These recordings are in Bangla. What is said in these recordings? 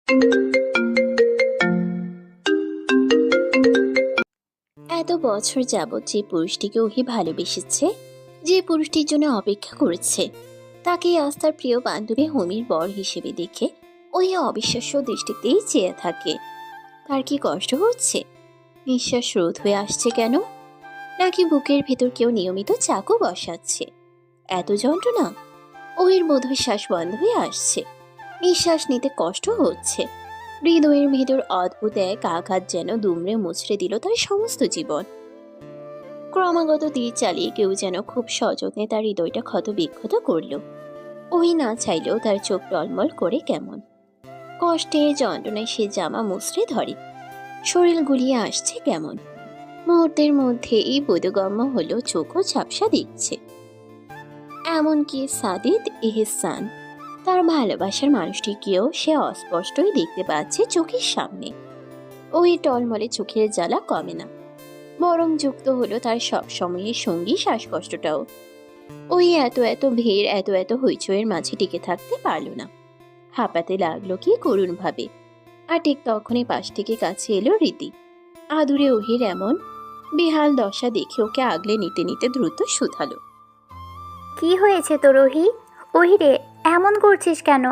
এত বছর যাবৎ যে পুরুষটিকে ওহি ভালোবেসেছে, যে পুরুষটির জন্য অপেক্ষা করেছে, তাকে আজ তার প্রিয় বান্ধবী হোমির বর হিসেবে দেখে ওই অবিশ্বাস্য দৃষ্টিতেই চেয়ে থাকে। তার কি কষ্ট হচ্ছে? নিঃশ্বাস রোধ হয়ে আসছে কেন? নাকি বুকের ভেতর কেউ নিয়মিত চাকু বসাচ্ছে? এত যন্ত্রণা? ওহির বোধহয় শ্বাস বন্ধ হয়ে আসছে, নিঃশ্বাস নিতে কষ্ট হচ্ছে। হৃদয়ের ভেতর অদ্ভুত এক আঘাত যেন দুমড়ে মুচড়ে দিল তার সমস্ত জীবন। ক্রমাগত তীর চালিয়ে কেউ যেন খুব সযত্নে তার হৃদয়টা ক্ষত বিক্ষত করল। ওই না চাইলেও তার চোখ টলমল করে কেমন। কষ্টে যন্ত্রণায় সে জামা মুচড়ে ধরে, শরীর গুলিয়ে আসছে কেমন। মুহূর্তের মধ্যেই বোধগম্য হলো চোখও ঝাপসা দিচ্ছে। এমনকি সাদিদ এহসান, তার ভালোবাসার মানুষটিকেও সে অস্পষ্টই দেখতে পাচ্ছে চোখের সামনে। ওই টলমলে চোখের জ্বালা কমে না, বরং যুক্ত হলো তার সব সময়ের সঙ্গী শ্বাসকষ্টটাও। ওই এত এত ভিড়, এত এত হইচইয়ের মাঝে টিকে থাকতে পারল না, হাঁপাতে লাগলো কি করুণ ভাবে। আর ঠিক তখনই পাশ থেকে কাছে এলো রীতি। আদুরে ওহির এমন বেহাল দশা দেখে ওকে আগলে নিতে নিতে দ্রুত শুধালো। কি হয়েছে তোর ওহি? ওহি রে, এমন করছিস কেন?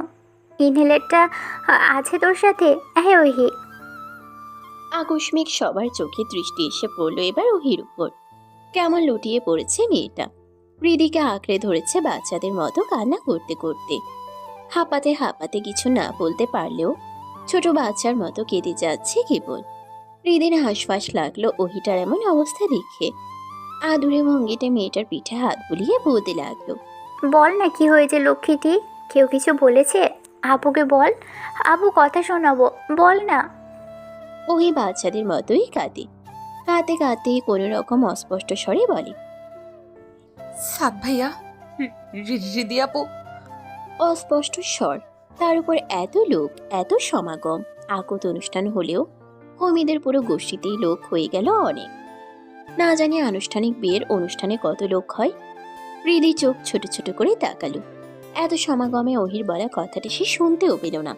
ইনহেলারটা আছে তোর সাথে? হ্যাঁ ওহি। আকস্মিক সবার চোখে দৃষ্টি এসে পড়ল এবার ওহির উপর। কেমন লুটিয়ে পড়েছে মেয়েটা, হৃদিকে আঁকড়ে ধরেছে বাচ্চাদের মতো কান্না করতে করতে। হাঁপাতে হাঁপাতে কিছু না বলতে পারলেও ছোট বাচ্চার মতো কেঁদে যাচ্ছে কেবল। হৃদির হাঁসফাঁস লাগলো ওহিটার এমন অবস্থা দেখে। আদুরে ভঙ্গিতে মেয়েটার পিঠে হাত বুলিয়ে বলতে লাগলো। বল না কি হয়েছে লক্ষ্মীটি? কেউ কিছু বলেছে? আবুকে বল, আবু কথা শোনাবো, বল না। ওহি বাচ্চাদের মতোই কাঁদে, কাঁদতে কাঁদতে কোনো রকম অস্পষ্ট স্বরে বলে, সাদ ভাইয়া, রিদি আপু। অস্পষ্ট স্বর, তার উপর এত লোক, এত সমাগম। আকত অনুষ্ঠান হলেও হোমিদের পুরো গোষ্ঠীতেই লোক হয়ে গেল অনেক। না জানি আনুষ্ঠানিক বিয়ের অনুষ্ঠানে কত লোক হয়। হৃদি চোখ ছোট ছোট করে তাকালো। এত সমাগমে ওহির বলা কথাটি সে শুনতেও পেল না,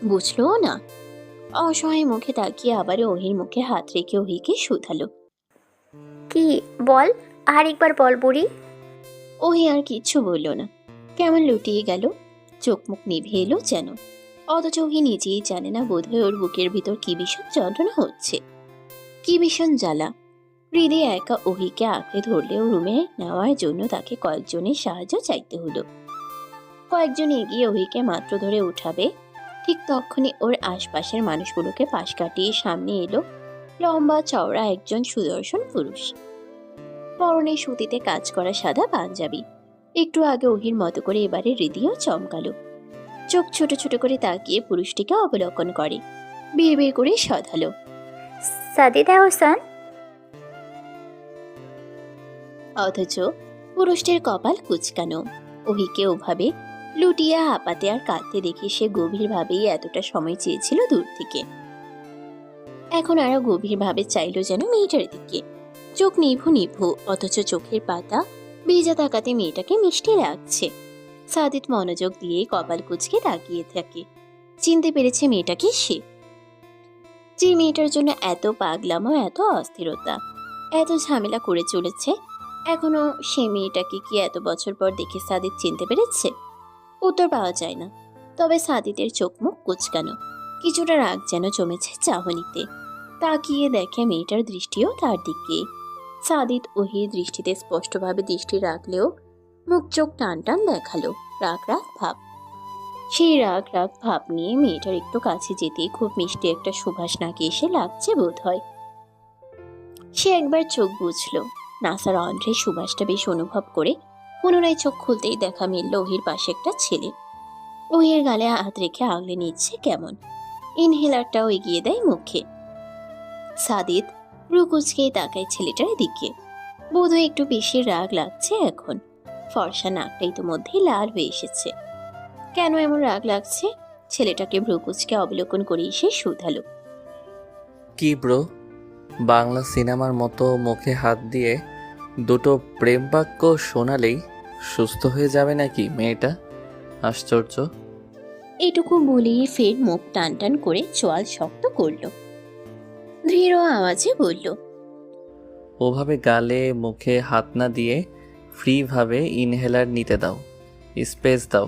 বুঝলও না। অসহায় মুখে তাকিয়ে আবার ওহির মুখে হাত রেখে ওহিকে শুধালো। কি বল, আর একবার বল বুড়ি। ওহি আর কিচ্ছু বলল না, কেমন লুটিয়ে গেল, চোখ মুখ নিভে এলো যেন। অথচ ওহি নিজেই জানে না বোধহয় ওর বুকের ভিতর কি ভীষণ যন্ত্রণা হচ্ছে, কি ভীষণ জ্বালা। হৃদে একা ওহিকে আঁকড়ে ধরলেও রুমে নেওয়ার জন্য তাকে কয়েকজনের সাহায্য চাইতে হলো। কয়েকজন এগিয়ে ওহিকে মাত্র ধরে উঠাবে, ঠিক তখনই ওর আশপাশের মানুষগুলোকে পাশ কাটিয়ে সামনে এলো লম্বা চওড়া একজন সুদর্শন পুরুষ। পরনে সুতিতে কাজ করা সাদা পাঞ্জাবি। একটু আগে ওহির মতো করে এবারে হৃদিও চমকালো। চোখ ছোট ছোট করে তাকিয়ে পুরুষটিকে অবলোকন করে, বিড় বিড় করে শধালো। সাদিদ এহসান। অথচ পুরুষটির কপাল কুচকানো। ওহিকে ওভাবে লুটিয়ে হাঁপাতে আর কাঁদতে দেখে সে গভীরভাবেই এতটা সময় চেয়েছিল দূর থেকে। এখন আরো গভীরভাবে চাইল যেন মেয়েটার দিকে। চোখ নিভু নিভু, অথচ চোখের পাতা ভিজা তাকাতে মেয়েটাকে মিষ্টি লাগছে। সাদিত মনোযোগ দিয়ে কপাল কুচকে তাকিয়ে থাকে। চিনতে পেরেছে মেয়েটাকে সে, যে মেয়েটার জন্য এত পাগলামো, এত অস্থিরতা, এত ঝামেলা করে চলেছে। এখনো সে মেয়েটাকে কি এত বছর পর দেখে সাদিত চিনতে পেরেছে? উত্তর পাওয়া যায় না। তবে সাদিতের চোখ মুখ কুচকানো, কিছুটা রাগ যেন জমেছে চাহনিতে। তাকিয়ে দেখে মেয়েটার দৃষ্টিও তার দিকে। সাদিত ওহির দৃষ্টিতে স্পষ্টভাবে দৃষ্টি রাখলেও মুখ চোখ টান টান দেখালো, রাগ রাগ ভাব। সেই রাগ রাগ ভাব নিয়ে মেয়েটার একটু কাছে যেতেই খুব মিষ্টি একটা সুবাস নাকে এসে লাগছে বোধ হয়। সে একবার চোখ বুঝলো, নাসার অন্ধ্রে সুবাসটা বেশ অনুভব করে পুনরায় চোখ খুলতেই দেখা মিলল ওহির পাশে একটা ছেলে। ওহির গালে হাত রেখে আগলে নিচ্ছে কেমন, ইনহেলারটাও এগিয়ে দেয় মুখে। সাদিত রুকুচকে তাকায় ছেলেটার দিকে। বোধহয় একটু বেশি রাগ লাগছে এখন। ফর্সা নাকটা ইতিমধ্যেই লাল হয়ে এসেছে। কেন এমন রাগ লাগছে? ছেলেটাকে ভ্রুকুচকে অবলোকন করে এসে শুধালো। কি ব্রো, বাংলা সিনেমার মতো মুখে হাত দিয়ে দুটো প্রেম বাক্য শোনালেই সুস্থ হয়ে যাবে নাকি মেয়েটা? আশ্চর্য। এটুকু বলেই ফের মুখ টান টান করে চোয়াল শক্ত করল। দৃঢ় আওয়াজে বলল, ওভাবে গালে মুখে হাত না দিয়ে ফ্রিভাবে ইনহেলার নিতে দাও, স্পেস দাও।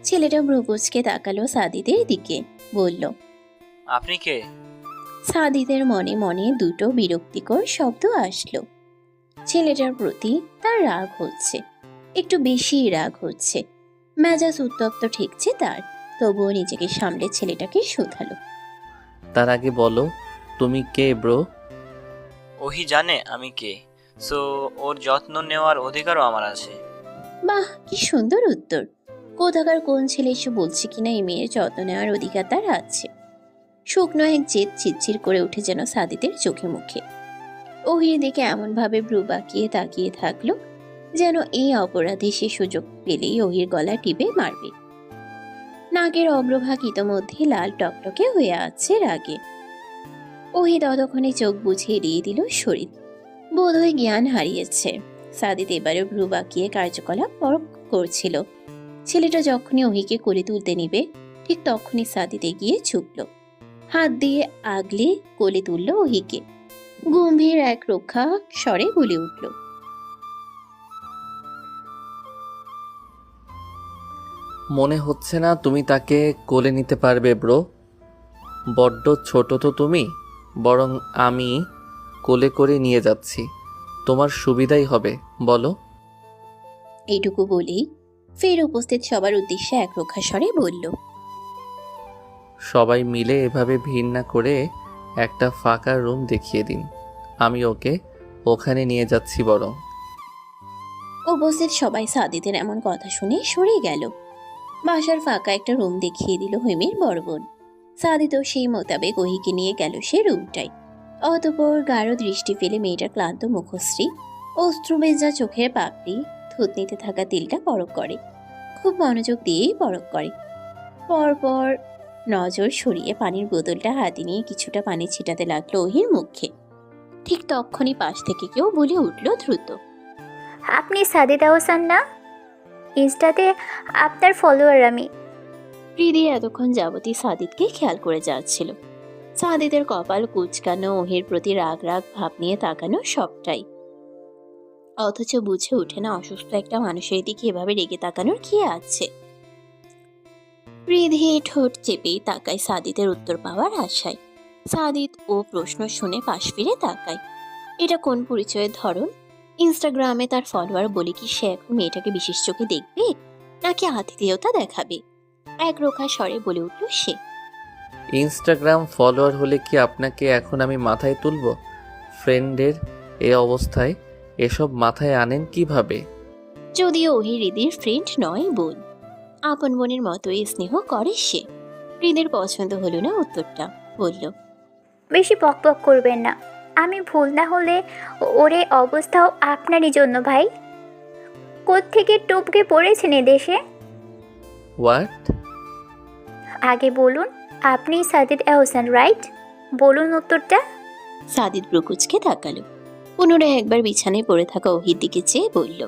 ছেলেটা ভ্রুকুচকে তাকালো সাদিদের দিকে, বলল, আপনি কে? সাদিদের মনে মনে দুটো বিরক্তিকর শব্দ আসলো। ছেলেটার প্রতি তার রাগ হচ্ছে, একটু বেশি রাগ হচ্ছে। মেজাজ উত্তপ্ত ঠেকছে তার, তবুও নিজেকে সামলে ছেলেটাকে শুধালো। তার আগে বলো তুমি কে ব্রো? ওহি জানে আমি কে, সো ওর যত্ন নেওয়ার অধিকারও আমার আছে। বাহ, কি সুন্দর উত্তর! কোথাকার কোন ছেলে এসে বলছে কিনা এই মেয়ের যত্ন নেওয়ার অধিকার তার আছে। শুকনো এক জেদ চিরচির করে উঠে যেন সাদিদের চোখে মুখে। ওহির দিকে এমনভাবে ভ্রু বাঁকিয়ে তাকিয়ে থাকলো যেন এই অপরাধী সে সুযোগ পেলেই ওহির গলা টিপে মারবে। নাকের অগ্রভাগ ইতোমধ্যে লাল টকটকে হয়ে আছে রাগে। ওহি ততক্ষণে চোখ বুঝে এড়িয়ে দিল শরীর, বোধহয় জ্ঞান হারিয়েছে। সাদিত এবারে ভ্রু বাঁকিয়ে কার্যকলাপ পরখ করছিল। ছেলেটা যখনই ওহিকে কোলে তুলতে নিবে ঠিক তখনই সাদিত এগিয়ে ঝুঁকল, হাত দিয়ে আগলে কোলে তুলল ওহিকে। গম্ভীর এক রক্ষা স্বরে বলে উঠল, মনে হচ্ছে না তুমি তাকে কোলে নিতে পারবে ব্রো। বড্ড ছোট তো তুমি, বরং আমি কোলে করে নিয়ে যাচ্ছি, তোমার সুবিধাই হবে, বলো। এইটুকু বলেই ফের উপস্থিত সবার উদ্দেশ্যে এক রক্ষা স্বরে বলল, সবাই মিলে এভাবে ভিড় না করে একটা ফাঁকা রুম দেখিয়ে দিন, আমি ওকে ওখানে নিয়ে যাচ্ছি বরং। উপস্থিত সবাই সাদিদের এমন কথা শুনে সরে গেল। বাসার ফাঁকা একটা রুম দেখিয়ে দিল হৈমির বড় বোন। সাদিতও সেই মোতাবেক ওহিকে নিয়ে গেল সে রুমটাই। অতঃপর গাঢ় দৃষ্টি ফেলে মেয়েটার ক্লান্ত মুখশ্রী, অশ্রুবেজা চোখের পাপড়ি, থুতনিতে থাকা তিলটা পরখ করে, খুব মনোযোগ দিয়েই পরখ করে। পরপর নজর সরিয়ে পানির বোতলটা হাতে নিয়ে কিছুটা পানি ছিটাতে লাগলো ওহির মুখে। ঠিক তখনই পাশ থেকে কেউ বলে উঠল দ্রুত, আপনি সাদিদ আহসান না? ইনস্টাতে আপনার ফলোয়ার আমি। হৃদি এতক্ষণ যাবতী সাদিদকে খেয়াল করে যাচ্ছিল। সাদিদের কপাল কুচকানো, ওহির প্রতি রাগ রাগ ভাব নিয়ে তাকানো সবটাই। অথচ বুঝে ওঠে না অসুস্থ একটা মানুষের দিকে এভাবে রেগে তাকানোর কি আছে। হৃদি ঠোঁট চেপেই তাকায় সাদিদের উত্তর পাওয়ার আশায়। সাদিদ ও প্রশ্ন শুনে পাশ ফিরে তাকায়। এটা কোন পরিচয়ের ধরন? ইনস্টাগ্রামে তার ফলোয়ার বলে কি সে এখন মেয়েটাকে বিশেষ চোখে দেখবে, নাকি আতিথেয়তা দেখাবে? এক রোখা স্বরে বলে উঠল সে, ইনস্টাগ্রাম ফলোয়ার হলে কি আপনাকে এখন আমি মাথায় তুলব? ফ্রেন্ডের এ অবস্থায় এসব মাথায় আনেন কিভাবে? যদিও ওহি হৃদির ফ্রেন্ড নয়, বোন। আপন বোনের মতোই স্নেহ করে সে। হৃদের পছন্দ হলো না উত্তরটা, বলল, বেশি পকপক করবেন না। আমি ভুল না হলে ওর এই অবস্থাও আপনারই জন্য ভাই। কোত্থেকে টপকে পড়েছেন এদেশে? হোয়াট? আগে বলুন, আপনি সাদিদ আহসান রাইট? বলুন উত্তরটা। সাদিদ ব্রুকুচকে তাকালো, পুনরায় একবার বিছানায় পড়ে থাকা ওহির দিকে চেয়ে বলল,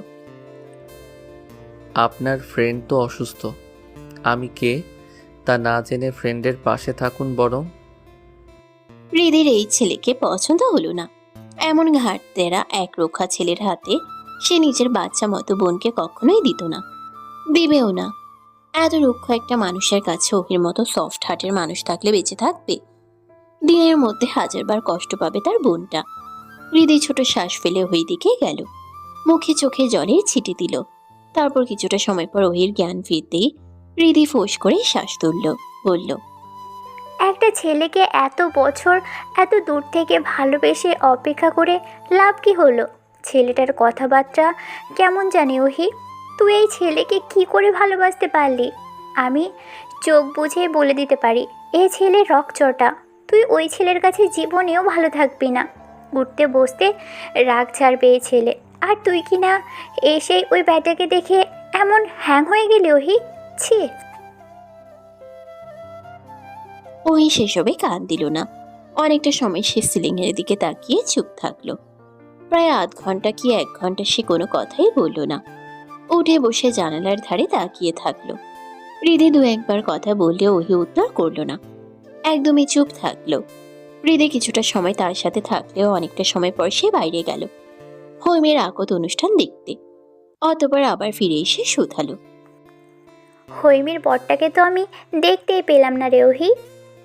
আপনার ফ্রেন্ড তো অসুস্থ, আমি কে তা না জেনে ফ্রেন্ডের পাশে থাকুন বরং। হৃদের এই ছেলেকে পছন্দ হলো না। এমন ঘাটতেরা এক রক্ষা ছেলের হাতে সে নিজের বাচ্চা মতো বোনকে কখনোই দিত না, দিবেও না। এত রুক্ষ একটা মানুষের কাছে ওহির মতো সফট হার্টের মানুষ থাকলে বেঁচে থাকবে? দিনের মধ্যে হাজারবার কষ্ট পাবে তার বোনটা। হৃদয় ছোট শ্বাস ফেলে ওই দিকে গেল, মুখে চোখে জলের ছিটি দিল। তারপর কিছুটা সময় পর ওহির জ্ঞান ফিরতেই হৃদয় ফোঁস করে শ্বাস তুলল, বলল, একটা ছেলেকে এত বছর এত দূর থেকে ভালোবেসে অপেক্ষা করে লাভ কি হলো? ছেলেটার কথাবার্তা কেমন জানি ওহি। তুই এই ছেলেকে কি করে ভালোবাসতে পারলি? আমি চোখ বুঝে বলে দিতে পারি, এই ছেলে রকচটা। তুই ওই ছেলের কাছে জীবনেও ভালো থাকবি না। উঠতে বসতে রাগ ছাড়বে এই ছেলে। আর তুই কি না এসেই ওই ব্যাটাকে দেখে এমন হ্যাং হয়ে গেলি ওহি? ছি! ওহি সেসবে কান দিল না। অনেকটা সময় সে সিলিংয়ের দিকে তাকিয়ে চুপ থাকলো। প্রায় আধ ঘন্টা কি 1 ঘন্টা সে কোনো কথাই বলল না। উঠে বসে জানালার ধারে তাকিয়ে থাকলো। হৃদি দু একবার কথা বললে ওহি উত্তর করলো না, একদমই চুপ থাকলো। হৃদি কিছুটা সময় তার সাথে থাকলেও অনেকটা সময় পর সে বাইরে গেল হৈমের আকত অনুষ্ঠান দেখতে। অতঃপর আবার ফিরে এসে শুধালো। হৈমির বরটাকে তো আমি দেখতেই পেলাম না রে ওহি।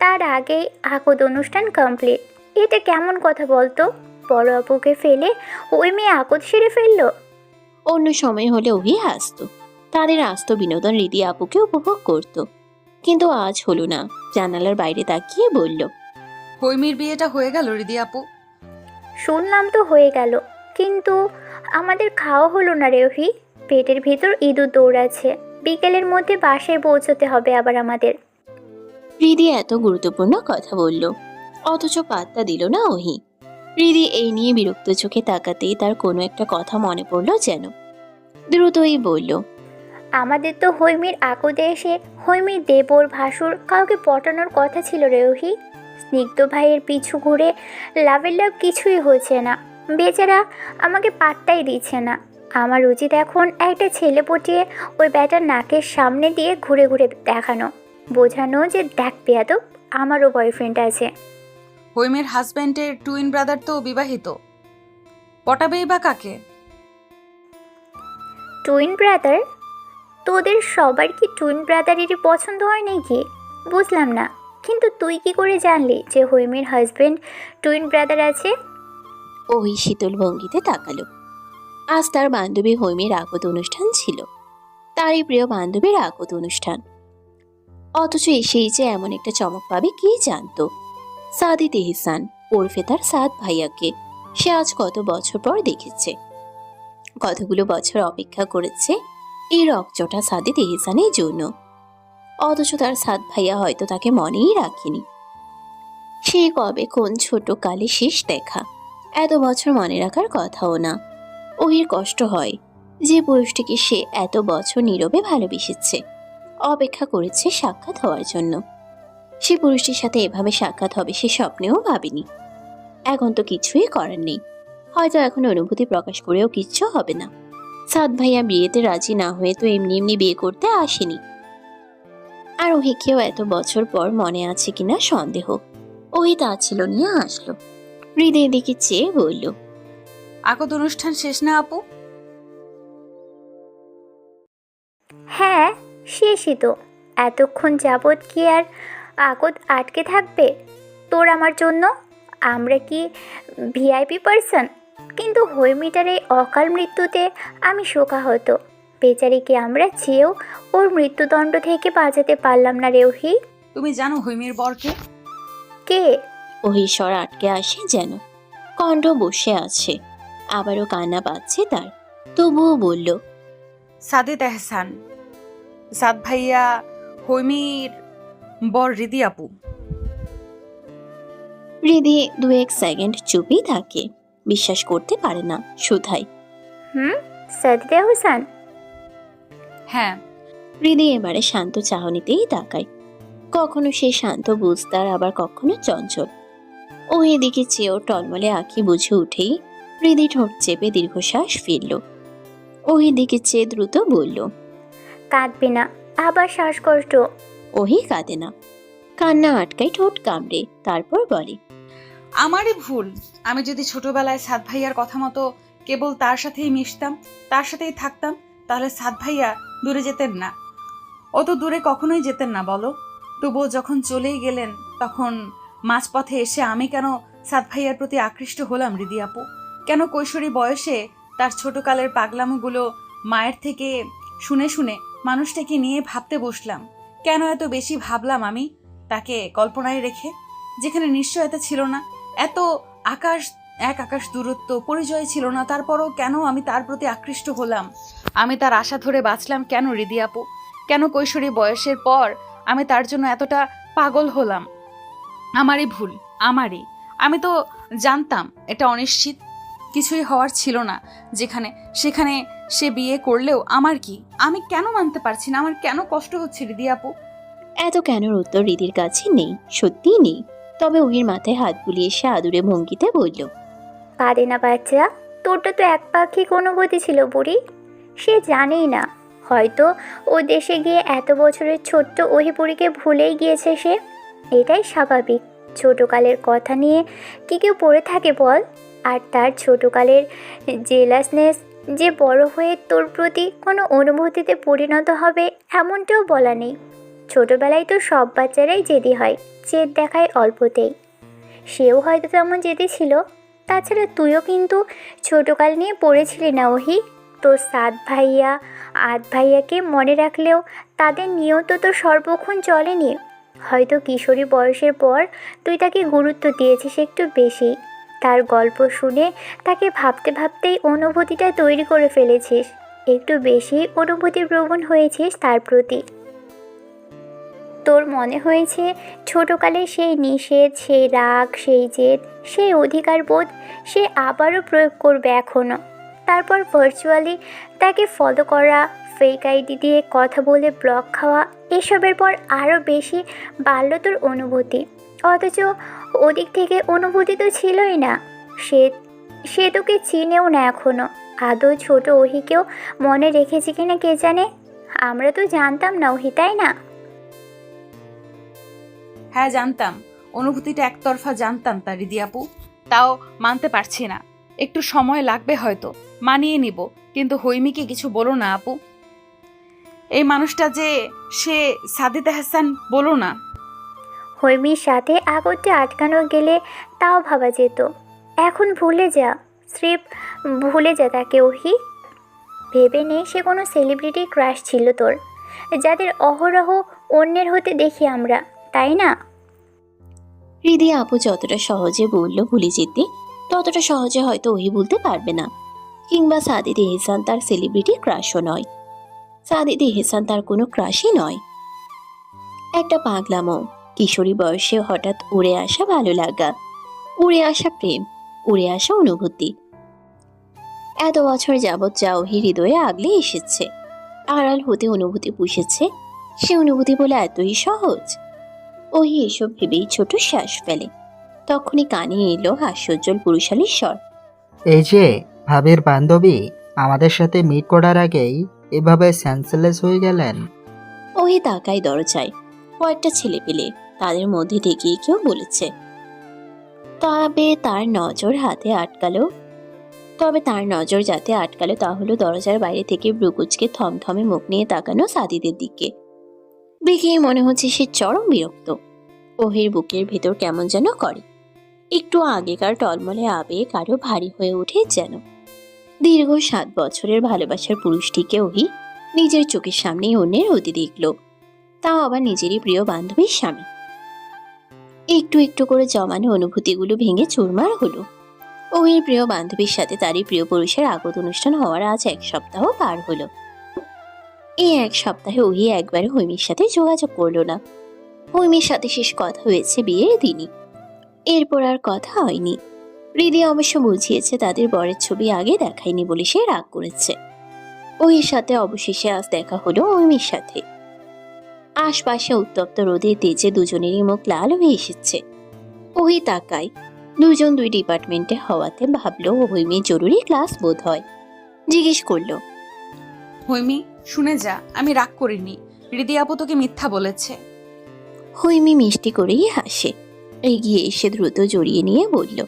তার আগেই আকদ অনুষ্ঠান কমপ্লিট। এটা কেমন কথা বলতো? বড় আপুকে ফেলে হৈমি আকদ সেরে ফেললো। অন্য সময় হলে ওহি হাসতো, তাদের আস্ত বিনোদন হৃদি আপুকে উপভোগ করত। কিন্তু আজ হলো না। জানালার বাইরে তাকিয়ে বলল, হৈমির বিয়েটা হয়ে গেল রিদি আপু। শুনলাম তো হয়ে গেল, কিন্তু আমাদের খাওয়া হলো না রে ওহি। পেটের ভিতর ইঁদুর দৌড়াচ্ছে। বিকেলের মধ্যে বাসায় পৌঁছতে হবে আবার আমাদের। হৃদি এত গুরুত্বপূর্ণ কথা বলল, অথচ পাত্তা দিল না ওহি। হৃদি এই নিয়ে বিরক্ত চোখে তাকাতেই তার কোনো একটা কথা মনে পড়ল যেন। দ্রুতই বলল, আমাদের তো হৈমির আকদে এসে হৈমির দেবর ভাসুর কাউকে পটানোর কথা ছিল রে ওহি। স্নিগ্ধ ভাইয়ের পিছু ঘুরে লাভের লাভ কিছুই হচ্ছে না। বেচারা আমাকে পাত্তাই দিচ্ছে না। আমার উচিত এখন একটা ছেলে পটিয়ে ওই ব্যাটার নাকের সামনে দিয়ে ঘুরে ঘুরে দেখানো, বোঝানো যে দেখ বেয়াদব, আমারও বয়ফ্রেন্ড আছে। হৈমের হাজব্যান্ডের টুইন ব্রাদার তো বিবাহিত, পটাবেই বা কাকে? Twin brother? তোদের সবার কি টুইন ব্রাদারেরই পছন্দ হয় নাকি? বুঝলাম না। কিন্তু তুই কি করে জানলি যে হৈমির হাজবেন্ড টুইন ব্রাদার আছে? ওহি শীতল ভঙ্গিতে তাকালো। আজ তার বান্ধবী হৈমের আগত অনুষ্ঠান ছিল, তারই প্রিয় বান্ধবীর আগত অনুষ্ঠান। অথচ এসেই যে এমন একটা চমক পাবে কে জানতো। সাদিত এহসান ওরফে তার সাদ ভাইয়াকে সে আজ কত বছর পর দেখেছে, কতগুলো বছর অপেক্ষা করেছে এই রকচটা সাদিত এহসানের জন্য। অথচ তার সাদ ভাইয়া হয়তো তাকে মনেই রাখেনি। সে কবে কোন ছোট কালে শেষ দেখা, এত বছর মনে রাখার কথাও না। ওহির কষ্ট হয় যে পুরুষটিকে সে এত বছর নীরবে ভালোবেসেছে, অপেক্ষা করেছে সাক্ষাৎ হওয়ার জন্য। সে পুরুষটির সাথে এভাবে সাক্ষাৎ হবে সে স্বপ্নেও ভাবেনি। এখন তো কিছুই করার নেই, হয়তো এখন অনুভূতি প্রকাশ করেও কিচ্ছু হবে না। সাদ ভাইয়া বিয়েতে রাজি না হয়ে তো এমনি এমনি বিয়ে করতে আসেনি। আর ওহিকেও এত বছর পর মনে আছে কিনা সন্দেহ। ওহি তা ছিল নিয়ে আসলো। হৃদয়ের দিকে চেয়ে বলল, আকদ অনুষ্ঠান শেষ না আপু? হ্যাঁ, শেষই তো। এতক্ষণ যাবৎ কি আর আকদ আটকে থাকবে তোর আমার জন্য? আমরা কি ভিআইপি পারসন? কিন্তু হৈমিটার এই অকাল মৃত্যুতে আমি শোকাহত। বেচারিকে আমরা চেয়েও ওর মৃত্যুদণ্ড থেকে বাঁচাতে পারলাম না রে ওহি। তুমি জানো হৈমির বরকে? কে? ওহির স্বর আটকে আসে যেন, কণ্ঠ বসে আছে, আবারও কান্না পাচ্ছে তার। তবুও বলল, সাদিত এহসান, সাদ ভাইয়া হৈমির বর রিদি আপু। হৃদি দু এক সেকেন্ড চুপই থাকে, বিশ্বাস করতে পারে না শুধাই। সাদিয়া হোসেন? হ্যাঁ। হৃদি এবারে শান্ত চাহনিতেই তাকায়। কখনো সে শান্ত বুঝতার, আবার কখনো চঞ্চল। ও এদিকে চেয়েও টলমলে আঁখি বুঝে উঠেই হৃদি ঠোঁট চেপে দীর্ঘশ্বাস ফিরল। ওহি দিকে চেয়ে দ্রুত বলল, কাঁদবে না, আবার শ্বাসকষ্ট। ওহি কাঁদে না, কান্না আটকায় ঠোঁট কামড়ে, তারপর বলে, আমারই ভুল। আমি যদি ছোটবেলায় সাদ ভাইয়ার কথা মতো কেবল তার সাথেই মিশতাম, তার সাথেই থাকতাম, তাহলে সাদ ভাইয়া দূরে যেতেন না। অত দূরে কখনোই যেতেন না বলো। তবুও যখন চলেই গেলেন, তখন মাঝপথে এসে আমি কেন সাদ ভাইয়ার প্রতি আকৃষ্ট হলাম রিদি আপু? কেন কৈশোরী বয়সে তার ছোটকালের পাগলামোগুলো মায়ের থেকে শুনে শুনে মানুষটাকে নিয়ে ভাবতে বসলাম? কেন এত বেশি ভাবলাম আমি তাকে কল্পনায় রেখে, যেখানে নিশ্চয়তা ছিল না, এত আকাশ দূরত্ব, পরিচয় ছিল না, তারপরও কেন আমি তার প্রতি আকৃষ্ট হলাম? আমি তার আশা ধরে বাঁচলাম কেন রিদি আপু? কেন কৈশোরী বয়সের পর আমি তার জন্য এতটা পাগল হলাম? আমারই ভুল, আমারই। আমি তো জানতাম এটা অনিশ্চিত, কিছুই হওয়ার ছিল না। সেখানে সে বিয়ে করলেও আমার কি? আমি কেন মানতে পারছি না? আমার কেন কষ্ট হচ্ছে রিদি আপু? এত কেনর উত্তর হৃদির কাছে নেই, সত্যিই নেই। তবে ওহির মাথায় হাত বুলিয়ে সে আদুরে ভঙ্গিতে বলল, কাঁদে না বাচ্চা, তোরটা তো এক পাক্ষিক অনুভূতি ছিল বুড়ি। সে জানেই না হয়তো ও দেশে গিয়ে এত বছরের ছোট্ট ওহিপুরীকে ভুলেই গিয়েছে সে। এটাই স্বাভাবিক। ছোটকালের কথা নিয়ে কি কেউ পড়ে থাকে বল? আর তার ছোটকালের জেলাসনেস যে বড় হয়ে তোর প্রতি কোনো অনুভূতিতে পরিণত হবে এমনটাও বলা নেই। ছোটবেলায় তো সব বাচ্চারাই জেদি হয়, জেদ দেখায় অল্পতেই। সেও হয়তো তেমন জেদি ছিল। তাছাড়া তুইও কিন্তু ছোটকাল নিয়ে পড়েছিলি না ওহি? তোর সাত ভাইয়া আট ভাইয়াকে মনে রাখলেও তাদের নিয়েও তো তোর সর্বক্ষণ চলেনি। হয়তো কিশোরী বয়সের পর তুই তাকে গুরুত্ব দিয়েছিস একটু বেশি। তার গল্প শুনে তাকে ভাবতে ভাবতেই অনুভূতিটা তৈরি করে ফেলেছিস। একটু বেশি অনুভূতিপ্রবণ হয়েছিস তার প্রতি। তোর মনে হয়েছে ছোটকালে সেই নিষেধ, সেই রাগ, সেই জেদ, সেই অধিকার বোধ সে আবারও প্রয়োগ করবে এখনও। তারপর ভার্চুয়ালি তাকে ফলো করা, ফেক আইডি দিয়ে কথা বলে ব্লক খাওয়া, এসবের পর আরও বেশি বাড়ল তোর অনুভূতি। অথচ ওদিক থেকে অনুভূতি তো ছিলই না। সে সে তোকে চিনেও না এখনও। আদৌ ছোট ওহিকেও মনে রেখেছে কিনা কে জানে। আমরা তো জানতাম না ওহি, তাই না? হ্যাঁ জানতাম, অনুভূতিটা একতরফা জানতাম তার রিদি আপু। তাও মানতে পারছি না। একটু সময় লাগবে হয়তো, মানিয়ে নিব। কিন্তু হৈমিকে কিছু বলো না আপু। এই মানুষটা যে সে সাদিত হাসান, বলো না। হৈমির সাথে আগরটা আটকানো গেলে তাও ভাবা যেত। এখন ভুলে যা, স্রেফ ভুলে যা তাকে ওহি। ভেবে নে সে কোনো সেলিব্রিটি ক্রাশ ছিল তোর, যাদের অহরহ অন্যের হতে দেখি আমরা, তাই না? হৃদি আপু যতটা সহজে বলল ভুলে যেতে, ততটা সহজে হয়তো ওহি বলতে পারবে না। কিংবা সাদিদ এহসান তার সেলিব্রিটি ক্রাশও নয়। সাদিদ এহসান তার কোনো ক্রাশই নয়। একটা পাগলামো, কিশোরী বয়সে হঠাৎ উড়ে আসা ভালো লাগা, উড়ে আসা প্রেম, উড়ে আসা অনুভূতি। এত বছর যাবৎ যা ওহি হৃদয়ে আগলে এসেছে, আড়াল হতে অনুভূতি পুষেছে, সে অনুভূতি বলে এতই সহজ? ওহি এসব ভেবেই ছোট শ্বাস ফেলে। তখনই কানে এলো হাস্যোজ্জ্বল পুরুষালীর স্বর। এই যে ভাবির বান্ধবী, আমাদের সাথে মিট করার আগেই এভাবে সেন্সলেস হয়ে গেলেন। ওহি তাকায় দরজায়। কয়েকটা ছেলে পেলে তাদের মধ্যে থেকে কেউ বলেছে। তবে তার নজর যাতে আটকালো তা হলো দরজার বাইরে থেকে ব্রুকুচকে থমথমে মুখ নিয়ে তাকানো সাদিদের দিকে। দেখেই মনে হচ্ছে সে চরম বিরক্ত। ওহির বুকের ভেতর কেমন যেন করে। একটু আগেকার টলমলে আবেগ আরো ভারী হয়ে ওঠে যেন। দীর্ঘ 7 বছরের ভালোবাসার পুরুষটিকে ওহি নিজের চোখের সামনেই অন্যের হতে দেখল, তাও আবার নিজেরই প্রিয় বান্ধবীর স্বামী। একটু একটু করে জমানো অনুভূতিগুলো ভেঙে চুরমার হলো। ওহির প্রিয় বান্ধবীর সাথে তারই প্রিয় পুরুষের আগত অনুষ্ঠান হওয়ার আজ 1 সপ্তাহ পার হলো। এই 1 সপ্তাহে ওহি একবারে হৈমির সাথে যোগাযোগ করলো না। হৈমির সাথে শেষ কথা হয়েছে বিয়ের দিনই, এরপর আর কথা হয়নি। হৃদি অবশ্য বুঝিয়েছে তাদের বরের ছবি আগে দেখায়নি বলে সে রাগ করেছে। ওহির সাথে অবশেষে আজ দেখা হলো হৈমির সাথে। আশপাশে উত্তপ্ত রোদের তেজে দুজনেরই মুখ লাল হয়ে এসেছে। ওহি তাকায়, দুজন 2 ডিপার্টমেন্টে হওয়াতে ভাবলো হৈমির জরুরি ক্লাস বোধ হয়। জিজ্ঞেস করলো, হৈমি শুনে যা, আমি রাগ করিনি। রিদি আপু তোকে মিথ্যা বলেছে। হৈমি মিষ্টি করেই হাসে। এগিয়ে এসে দ্রুত জড়িয়ে নিয়ে বলল,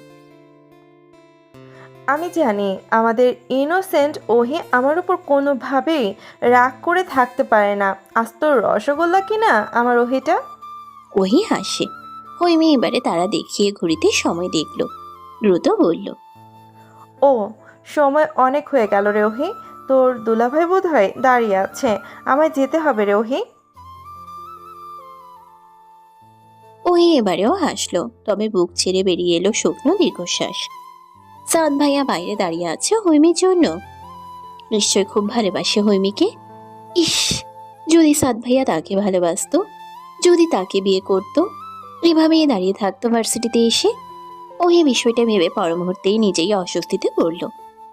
আমি জানি আমাদের ইনোসেন্ট ওহি আমার উপর কোনোভাবেই রাগ করে থাকতে পারে না। আস্ত রসগোল্লা কিনা আমার ওহিটা। ওহি হাসে। হৈমি এবারে তারা দেখিয়ে ঘড়িতে সময় দেখল। দ্রুত বলল, ও সময় অনেক হয়ে গেল রে ওহি। তোর দুলাভাই বোধ হয় দাঁড়িয়ে আছে, আমায় যেতে হবে রে ওহি। ওহি এবারেও হাসলো, তবে বুক ছেড়ে বেরিয়ে এলো শুকনো দীর্ঘশ্বাস। সাদ ভাইয়া বাইরে দাঁড়িয়ে আছে হৈমির জন্য। নিশ্চয় খুব ভালোবাসে হৈমিকে। ইস, যদি সাদ ভাইয়া তাকে ভালোবাসতো, যদি তাকে বিয়ে করত, এভাবেই দাঁড়িয়ে থাকতো ভার্সিটিতে এসে। ওহি বিষয়টা ভেবে পর মুহূর্তেই নিজেই অস্বস্তিতে পড়ল।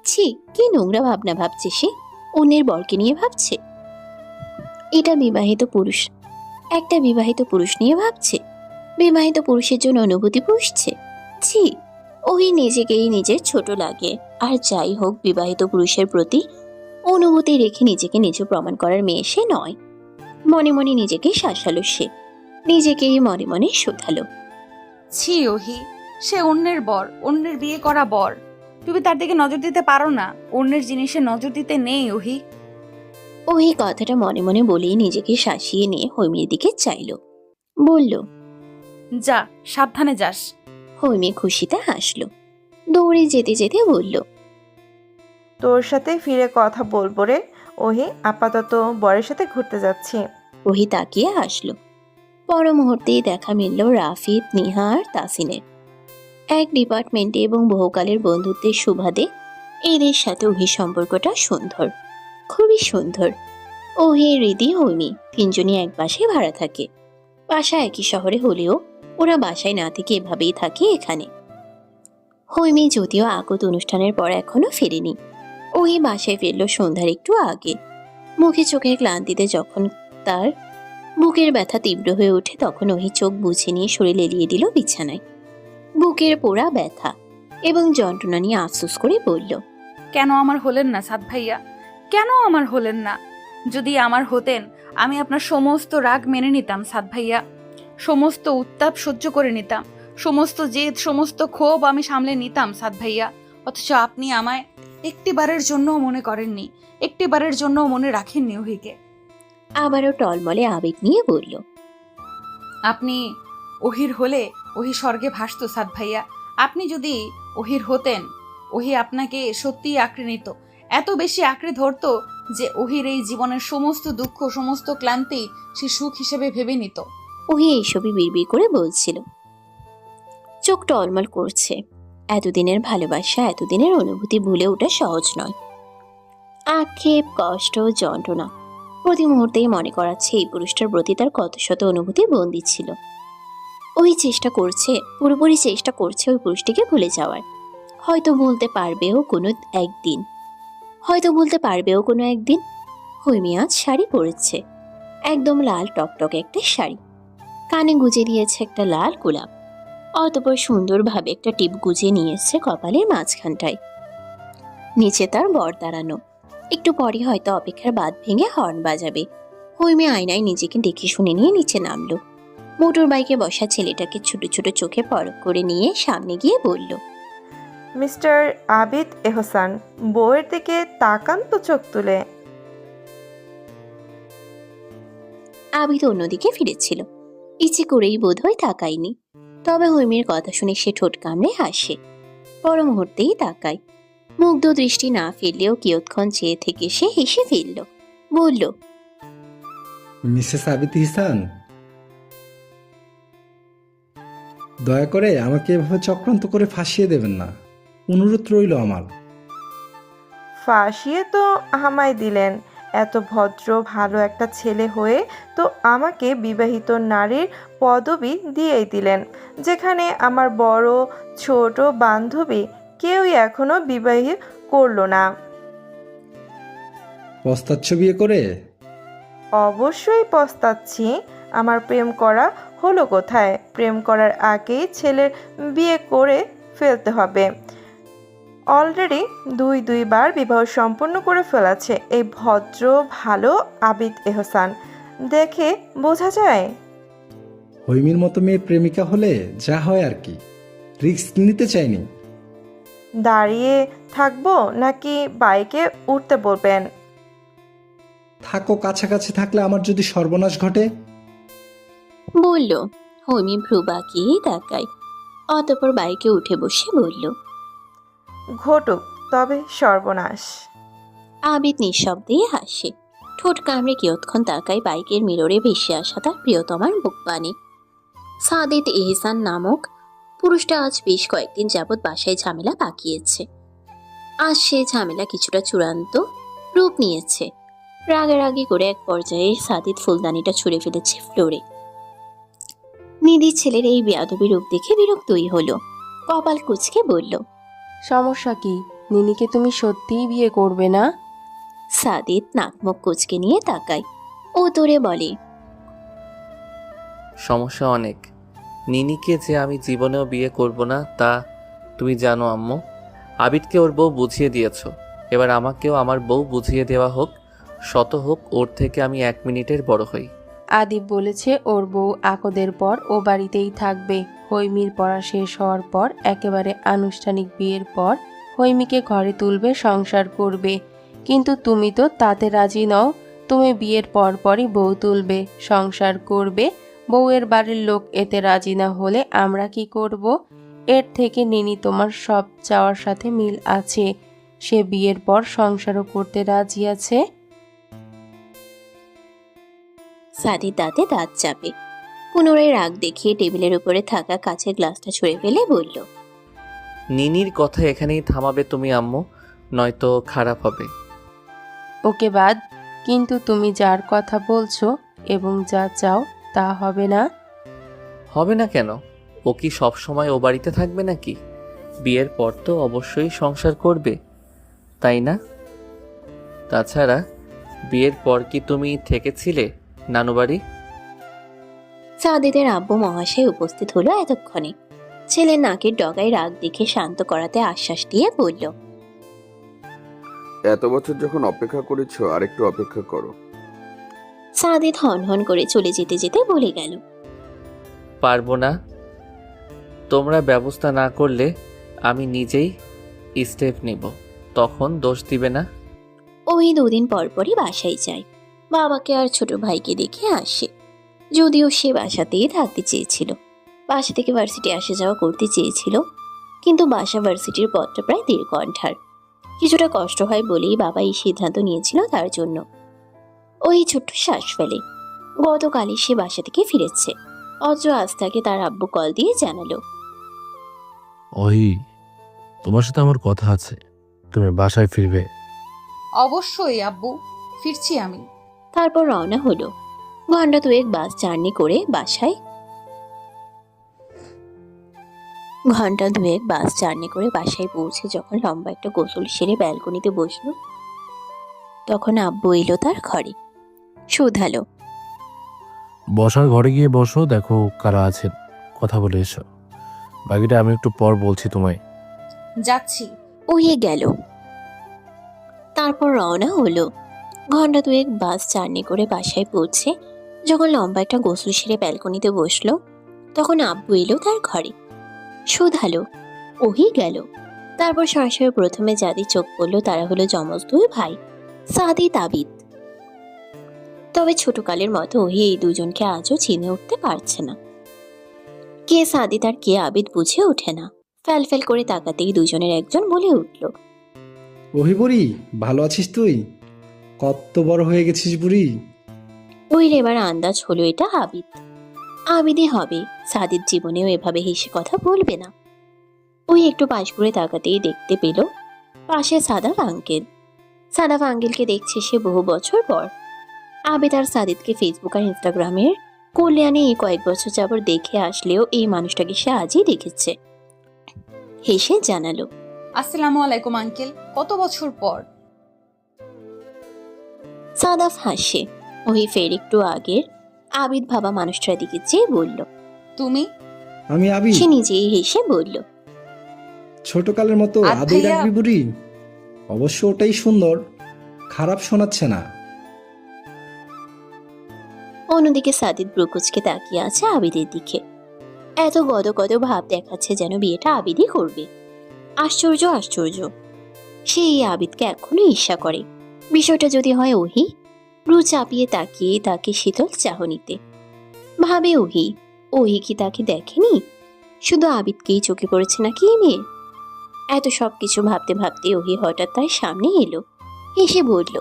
ছি, কি নোংরা ভাবনা ভাবছে সে। অন্যের বরকে নিয়ে ভাবছে। এটা বিবাহিত পুরুষ, একটা বিবাহিত পুরুষ নিয়ে ভাবছে। বিবাহিত পুরুষের জন্য অনুভূতি পুষছে। ছি, ওহি নিজেকেই নিজের ছোট লাগে। আর যাই হোক, বিবাহিত পুরুষের প্রতি অনুভূতি রেখে নিজেকে নিচু প্রমাণ করার মেয়ে সে নয়। মনে মনে নিজেকে শাসালো সে, নিজেকেই মনে মনে শোধালো। ছি ওহি, সে অন্যের বর, অন্যের বিয়ে করা বর। তুমি তার দিকে নজর দিতে পারো না? অন্যের জিনিসে নজর দিতে নেই ওহি। ওই কথাটা মনে মনে বলেই নিজেকে শাসিয়ে নিয়ে হৈমির দিকে চাইল, বলল। যা, সাবধানে যাস। হৈমি খুশিতে হাসলো, দৌড়ে যেতে যেতে বলল। তোর সাথে ফিরে কথা বলবো রে ওহি, আপাতত বরের সাথে ঘুরতে যাচ্ছি। ওহি তাকিয়ে হাসলো। পর মুহূর্তেই দেখা মিলল রাফিদ, নিহা আর তাসিনের। এক ডিপার্টমেন্টে এবং বহুকালের বন্ধুত্বের সুবাদে এদের সাথে ওহির সম্পর্কটা সুন্দর, খুবই সুন্দর। ওহি, হৃদি, হৈমি তিনজনই এক বাসায় ভাড়া থাকে। বাসা একই শহরে হলেও ওরা বাসায় না থেকে এভাবেই থাকে এখানে। হৈমি যদিও আগত অনুষ্ঠানের পর এখনো ফেরেনি। ওহি বাসায় ফিরল সন্ধ্যার একটু আগে। মুখে চোখের ক্লান্তিতে যখন তার বুকের ব্যথা তীব্র হয়ে ওঠে, তখন ওহি চোখ বুঝে নিয়ে শরীর এলিয়ে দিল বিছানায়। বুকের পোড়া ব্যথা এবং যন্ত্রণা নিয়ে আফসোস করে বলল। কেন আমার হলেন না সাদ ভাইয়া? কেন আমার হলেন না? যদি আমার হতেন, আমি আপনার সমস্ত রাগ মেনে নিতাম সাদ ভাইয়া, সমস্ত উত্তাপ সহ্য করে নিতাম, সমস্ত জেদ, সমস্ত ক্ষোভ আমি সামলে নিতাম সাদ ভাইয়া। অথচ আপনি আমায় একটিবারের জন্য মনে করেননি, একটিবারের জন্য মনে রাখেননি ওহিকে। আবারও টলমলে আবেগ নিয়ে বলল। আপনি ওহির হলে ওহি স্বর্গে ভাসত সাদ ভাইয়া। আপনি যদি ওহির হতেন, ওহি আপনাকে সত্যিই আঁকড়ে নিত, এত বেশি আঁকড়ে ধরতো যে ওহির এই জীবনের সমস্ত দুঃখ, সমস্ত ক্লান্তি সে সুখ হিসেবে ভেবে নিত। ওহি এইসবই বিড়বিড় করে বলছিল। চোখ টলমল করছে। এতদিনের ভালোবাসা, এতদিনের অনুভূতি ভুলে ওঠা সহজ নয়। আক্ষেপ, কষ্ট, যন্ত্রণা প্রতি মুহূর্তেই মনে করাচ্ছে এই পুরুষটার প্রতি তার কত শত অনুভূতি বন্দী ছিল। ওই চেষ্টা করছে, পুরোপুরি চেষ্টা করছে ওই পুরুষটিকে ভুলে যাওয়ার। হয়তো ভুলতে পারবেও কোনো একদিন, হয়তো ভুলতে পারবেও কোনো একদিন। হৈমি আজ শাড়ি পরেছে, একদম লাল টকটকে একটা শাড়ি। কানে গুজে দিয়েছে একটা লাল গোলাপ, অতপর সুন্দরভাবে একটা টিপ গুজে নিয়েছে কপালের মাঝখানটায়। নিচে তার বর দাঁড়ানো। একটু পরে হয়তো অপেক্ষার বাঁধ ভেঙে হর্ন বাজাবে। হৈমি আয়নায় নিজেকে দেখে শুনে নিয়ে নিচে নামলো। মোটর বাইকে বসা ছেলেটাকে ছোট ছোট চোখে পরখ করে নিয়ে সামনে গিয়ে বলল। মিস্টার আবিদ এহসান, বউয়ের দিকে তাকান তো চোখ তুলে। আবিদ অন্যদিকে ফিরেছিল, ইচ্ছে করেই বোধহয় তাকায়নি। তবে হৈমির কথা শুনে সে ঠোঁট কামড়ে হাসে। পর মুহূর্তেই তাকায়। মুগ্ধ দৃষ্টি না ফেললেও কিয়ৎক্ষণ চেয়ে থেকে সে হেসে ফেলল, বলল। মিসেস আবিদ ইহসান, দয়া করে আমাকে এভাবে চক্রান্ত করে ফাঁসিয়ে দেবেন না, অনুরোধ রইল আমার। ফাঁসিয়ে তো আমায় দিলেন, এত ভদ্র ভালো একটা ছেলে হয়ে তো আমাকে বিবাহিত নারীর পদবি দিয়েই দিলেন, যেখানে আমার বড় ছোট বান্ধবী কেউই এখনো বিবাহ করলো না। পস্তাচ্ছ বিয়ে করে? অবশ্যই পস্তাচ্ছি। আমার প্রেম করা হলো কোথায়? প্রেম করার আগেই ছেলের বিয়ে করে ফেলতে হবে। অলরেডি দুইবার বিবাহ সম্পন্ন করে ফেলেছে এই ভদ্র ভালো আবিদ এহসান, দেখে বোঝা যায়। হৈমির মতো মেয়ে প্রেমিকা হলে যা হয় আর কি, রিস্ক নিতে চাইনি। দাঁড়িয়ে থাকবো নাকি বাইকে উঠতে বলবেন? থাকো, কাছাকাছি থাকলে আমার যদি সর্বনাশ ঘটে। বলল। হৈমি ভ্রু বাঁকিয়ে তাকায়, অতপর বাইকে উঠে বসে বলল। ঘটুক তবে সর্বনাশ। আবিদ নিঃশব্দে হাসে, ঠোঁট কামড়ে কিয়ৎক্ষণ তাকায় বাইকের মিররে ভেসে আসা তার প্রিয়তমার মুখপানে। সাদিত এহসান নামক পুরুষটা আজ বেশ কয়েকদিন যাবৎ বাসায় ঝামেলা পাকিয়েছে। আজ সে ঝামেলা কিছুটা চূড়ান্ত রূপ নিয়েছে। রাগারাগি করে এক পর্যায়ে সাদিত ফুলদানিটা ছুঁড়ে ফেলেছে ফ্লোরে। নিধি ছেলের এই বেয়াদবি রূপ দেখে বিরক্তই হলো। কপাল কুঁচকে বলল। সমস্যা কি? নিনিকে তুমি সত্যিই বিয়ে করবে না? সাদিত নাকমুখ কুঁচকে নিয়ে তাকায়, ও তোরে বলে। সমস্যা অনেক। নিনিকে যে আমি জীবনেও বিয়ে করব না তা তুমি জানো আম্মু। আবিদকে ওর বউ বুঝিয়ে দিয়েছ, এবার আমাকেও আমার বউ বুঝিয়ে দেওয়া হোক, শত হোক ওর থেকে আমি 1 মিনিটের বড় হই। আদিব বলেছে ওর বউ আকদের পর ও বাড়িতেই থাকবে। হৈমির পড়া শেষ হওয়ার পর একেবারে আনুষ্ঠানিক বিয়ের পর হৈমিকে ঘরে তুলবে, সংসার করবে। কিন্তু তুমি তো তাতে রাজি নও। তুমি বিয়ের পরপরই বউ তুলবে, সংসার করবে। বউয়ের বাড়ির লোক এতে রাজি না হলে আমরা কি করব? এর থেকে নিনি তোমার সব চাওয়ার সাথে মিল আছে। সে বিয়ের পর সংসারও করতে রাজি আছে। সাদির দাঁতে দাঁত চাপে পুনরায় রাগ দেখিয়ে টেবিলের উপরে থাকা কাচের গ্লাসটা ছুঁড়ে ফেলে বলল, নিনির কথা এখানেই থামাবে তুমি আম্মু, নয়তো খারাপ হবে। ওকে বাদ। কিন্তু তুমি যার কথা বলছো এবং যা চাও তা হবে না। হবে না কেন? ও কি সব সময় ও বাড়িতে থাকবে নাকি? বিয়ের পর তো অবশ্যই সংসার করবে, তাই না? তাছাড়া বিয়ের পর কি তুমি থেকেছিলে নানু বাড়ি? সাদিদের আব্বু মহাশয় উপস্থিত হলো এতক্ষণে। ছেলের নাকের ডগায় রাগ দেখে শান্ত করাতে আশ্বাস দিয়ে বলল, এত বছর যখন অপেক্ষা করেছো আরেকটু অপেক্ষা করো। সাদিদ হন হন করে চলে যেতে যেতে বলে গেল, পারবো না। তোমরা ব্যবস্থা না করলে আমি নিজেই স্টেপ নিব, তখন দোষ দিবে না। ওই 2 দিন পর পরই বাসায় যায়। বাবাকে আর ছোট ভাইকে দেখে আসে। যদিও সে বাসাতেই থাকতে চেয়েছিল, বাসা থেকে ভার্সিটি আসা যাওয়া করতে চেয়েছিল, কিন্তু বাসা ভার্সিটির পথটা প্রায় 1.5 ঘন্টার। কিছুটা কষ্ট হয় বলেই বাবা এই সিদ্ধান্ত নিয়েছিল তার জন্য। ওই ছোট্ট শ্বাস ফেলে। গতকালই সে বাসা থেকে ফিরেছে। অদ্র আজ তাকে তার আব্বু কল দিয়ে জানালো, ওই তোমার সাথে আমার কথা আছে, তুমি বাসায় ফিরবে। অবশ্যই আব্বু, ফিরছি আমি। তারপর রওনা হলো। ঘন্টা 2 বাস জার্নি করে বাসায় পৌঁছে যখন লম্বা একটা গোসল সেরে ব্যালকনিতে বসলো, তখন আব্বু এলো তার ঘরে। শুধালো, বসার ঘরে গিয়ে বসো, দেখো কারা আছেন, কথা বলে এসো। বাকিটা আমি একটু পর বলছি তোমায়। যাচ্ছি। ওয়ে গেল। তারপর রওনা হলো। ঘন্টা 2 বাস জার্নি করে বাসায় পৌঁছে যখন লম্বা একটা গোসল সেরে ব্যালকনিতে বসলো, তখন আব্বু এলো তার ঘরে। শুধালো, ওহি গেল। তারপর সরাসরি প্রথমে যাদের চোখ পড়লো তারা হলো যমজ 2 ভাই, সাদিদ আবিদ। তবে ছোটকালের মতো ওহি এই দুজনকে আজও চিনে উঠতে পারছে না। কে সাদিদ আর কে আবিদ বুঝে ওঠে না। ফ্যাল করে তাকাতেই দুজনের একজন বলে উঠল, ওহি বুড়ি, ভালো আছিস তুই? কত বড় হয়ে গেছিস বুড়ি। ওই এবার আন্দাজ হলো এটা আবিদ। আবিদই হবে। সাদিদ জীবনেও এভাবে হেসে কথা বলবে না। ওই একটু পাশ ঘুরে তাকাতেই দেখতে পেল পাশে সাদাফ আঙ্কেল। সাদাফ আঙ্কেলকে দেখছে সে বহু বছর পর। আবিদ আর সাদিদকে ফেসবুক আর ইনস্টাগ্রামের কল্যাণে এই কয়েক বছর যাবত দেখে আসলেও এই মানুষটাকে সে আজই দেখেছে। হেসে জানালো, আসসালামু আলাইকুম আঙ্কেল, কত বছর পর। সাদাফ হাসে। ওই ফের একটু আগের আবিদ ভাবা মানুষটার দিকে চেয়ে বলল, তুমি? আমি আবি। সে নিজেই হেসে বলল, ছোটকালের মতো আদ আদৌ ভাইয়া। রাখবি বুড়ি? অবশ্য ওটাই সুন্দর, খারাপ শোনাচ্ছে না। অন্যদিকে সাদিদ ব্রুকুচকে তাকিয়ে আছে আবিদের দিকে। এত গদ গদ ভাব দেখাচ্ছে যেন বিয়েটা আবিদই করবে। আশ্চর্য আশ্চর্য, সে এই আবিদকে এখনো ঈর্ষা করে। বিষয়টা যদি হয় ওহি। রু চাপিয়ে তাকিয়ে তাকে শীতল চাহনিতে ভাবে ওহি কি তাকে দেখেনি? শুধু আবিদকেই চোখে পড়েছে নাকি এই মেয়ে? এত সব কিছু ভাবতে ভাবতে ওহি হঠাৎ তার সামনে এলো। হেসে বলল,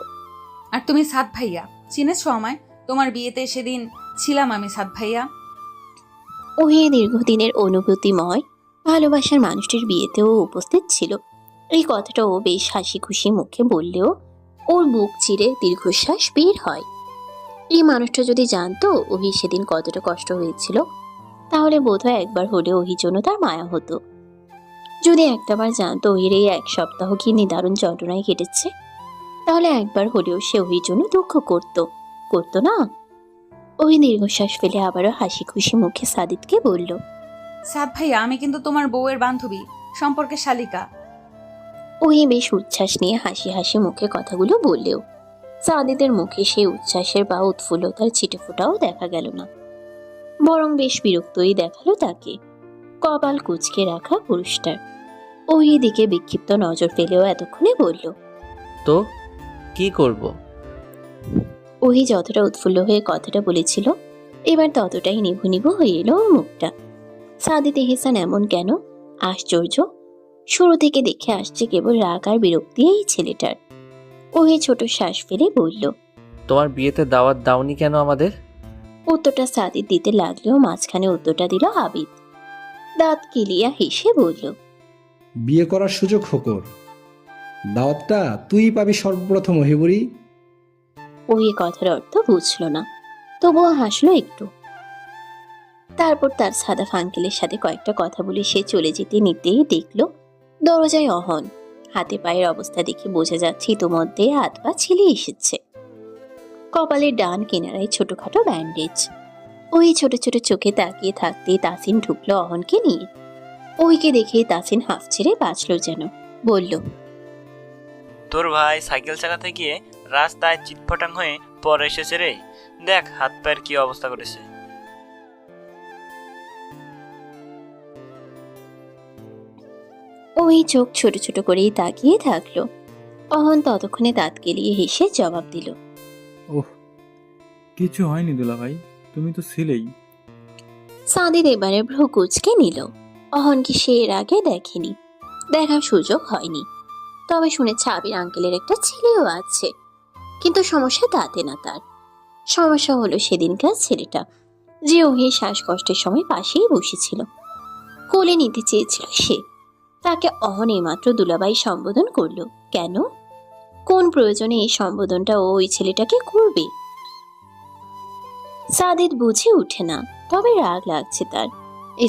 আর তুমি সাদ ভাইয়া, চিনেছো আমায়? তোমার বিয়েতে সেদিন ছিলাম আমি, সাদ ভাইয়া। ওহি দীর্ঘদিনের অনুভূতিময় ভালোবাসার মানুষটির বিয়েতেও উপস্থিত ছিল। এই কথাটা ও বেশ হাসি খুশি মুখে বললেও ওর বুক চিরে দীর্ঘশ্বাস বের হয়। এই মানুষটা যদি জানতো ওহি সেদিন কতটা কষ্ট হয়েছিল, তাহলে বোধহয় একবার হলেও ওহির জন্য তার মায়া হতো। যদি একটাবার জানতো ওহির এই 1 সপ্তাহ কি নিদারুণ যন্ত্রণায় কেটেছে, তাহলে একবার হলেও সে ওহির জন্য দুঃখ করতো না? ওহি দীর্ঘশ্বাস ফেলে আবারও হাসি খুশি মুখে সাদিদকে বলল, সাদ ভাইয়া, আমি কিন্তু তোমার বউয়ের বান্ধবী, সম্পর্কে শালিকা। ওহি বেশ উচ্ছ্বাস নিয়ে হাসি হাসি মুখে কথাগুলো বললেও সাদিদের মুখে সেই উচ্ছ্বাসের বা উৎফুল্লতার ছিটেফোঁটাও দেখা গেল না, বরং বেশ বিরক্তই দেখালো তাকে কপাল কুঁচকে রাখা পুরুষটার। ওই দিকে বিক্ষিপ্ত নজর ফেলেও এতক্ষণে বলল, তো কি করব? ওহি যতটা উৎফুল্ল হয়ে কথাটা বলেছিল এবার ততটাই নিভু নিভু হয়ে এলো ওর মুখটা। সাদিত এহসান এমন কেন? আশ্চর্য, শুরু থেকে দেখে আসছে কেবল রাগ আর বিরক্তি এই ছেলেটার। ওহি ছোট শ্বাস ফেলে বলল, তোমার বিয়েতে দাওয়াত দাওনি কেন আমাদের? উত্তরটা সাদিত দিতে লাগলেও মাঝখানে উত্তরটা দিল আবিদ। দাঁত কিলিয়া হেসে বলল, বিয়ে করার সুযোগ হোকর, দাওয়াতটা তুই পাবি সর্বপ্রথম ওহিবুড়ি। ওই কথার অর্থ বুঝল না, তবুও হাসলো একটু। তারপর তার সাদা ফাঙ্কেলের সাথে কয়েকটা কথা বলে সে চলে যেতে নিতেই দেখলো দরজায় অহন। হাতে পায়ের অবস্থা দেখে বোঝা যাচ্ছে ইতোমধ্যে হাত পা ছিলে এসেছে। কপালের ডান কিনারায় ছোটখাটো ব্যান্ডেজ। ওই ছোট ছোট চোখে তাকিয়ে থাকতে তাসিন ঢুকলো অহনকে নিয়ে। ওইকে দেখে তাসিন হাফ ছেড়ে বাঁচল যেন, বলল, তোর ভাই সাইকেল চালাতে গিয়ে রাস্তায় চিটফটাং হয়ে পরে এসেছে রে, দেখ হাত পায়ের কি অবস্থা করেছে। ওই চোখ ছোট ছোট করেই তাকিয়ে থাকলো। অহন ততক্ষণে দাঁত কেলিয়ে হেসে জবাব দিল, ওহ, কিছু হয়নি দুলা ভাই, তুমি তো ছিলেই। সাদিদ এবারে ভ্রু কুচকে নিল। অহনকে সে এর আগে দেখেনি, দেখার সুযোগ হয়নি। তবে শুনেছে আবির আঙ্কেলের একটা ছেলেও আছে, কিন্তু সমস্যা তাতে না। তার সমস্যা হলো সেদিনকার ছেলেটা, যে ওহি শ্বাসকষ্টের সময় পাশেই বসেছিল, কোলে নিতে চেয়েছিল সে। তাকে অহন এইমাত্র দুলাভাই সম্বোধন করলো কেন? কোন প্রয়োজনে এই সম্বোধনটা ও ওই ছেলেটাকে করবে? সাদিদ বুঝে উঠে না, তবে রাগ লাগছে তার।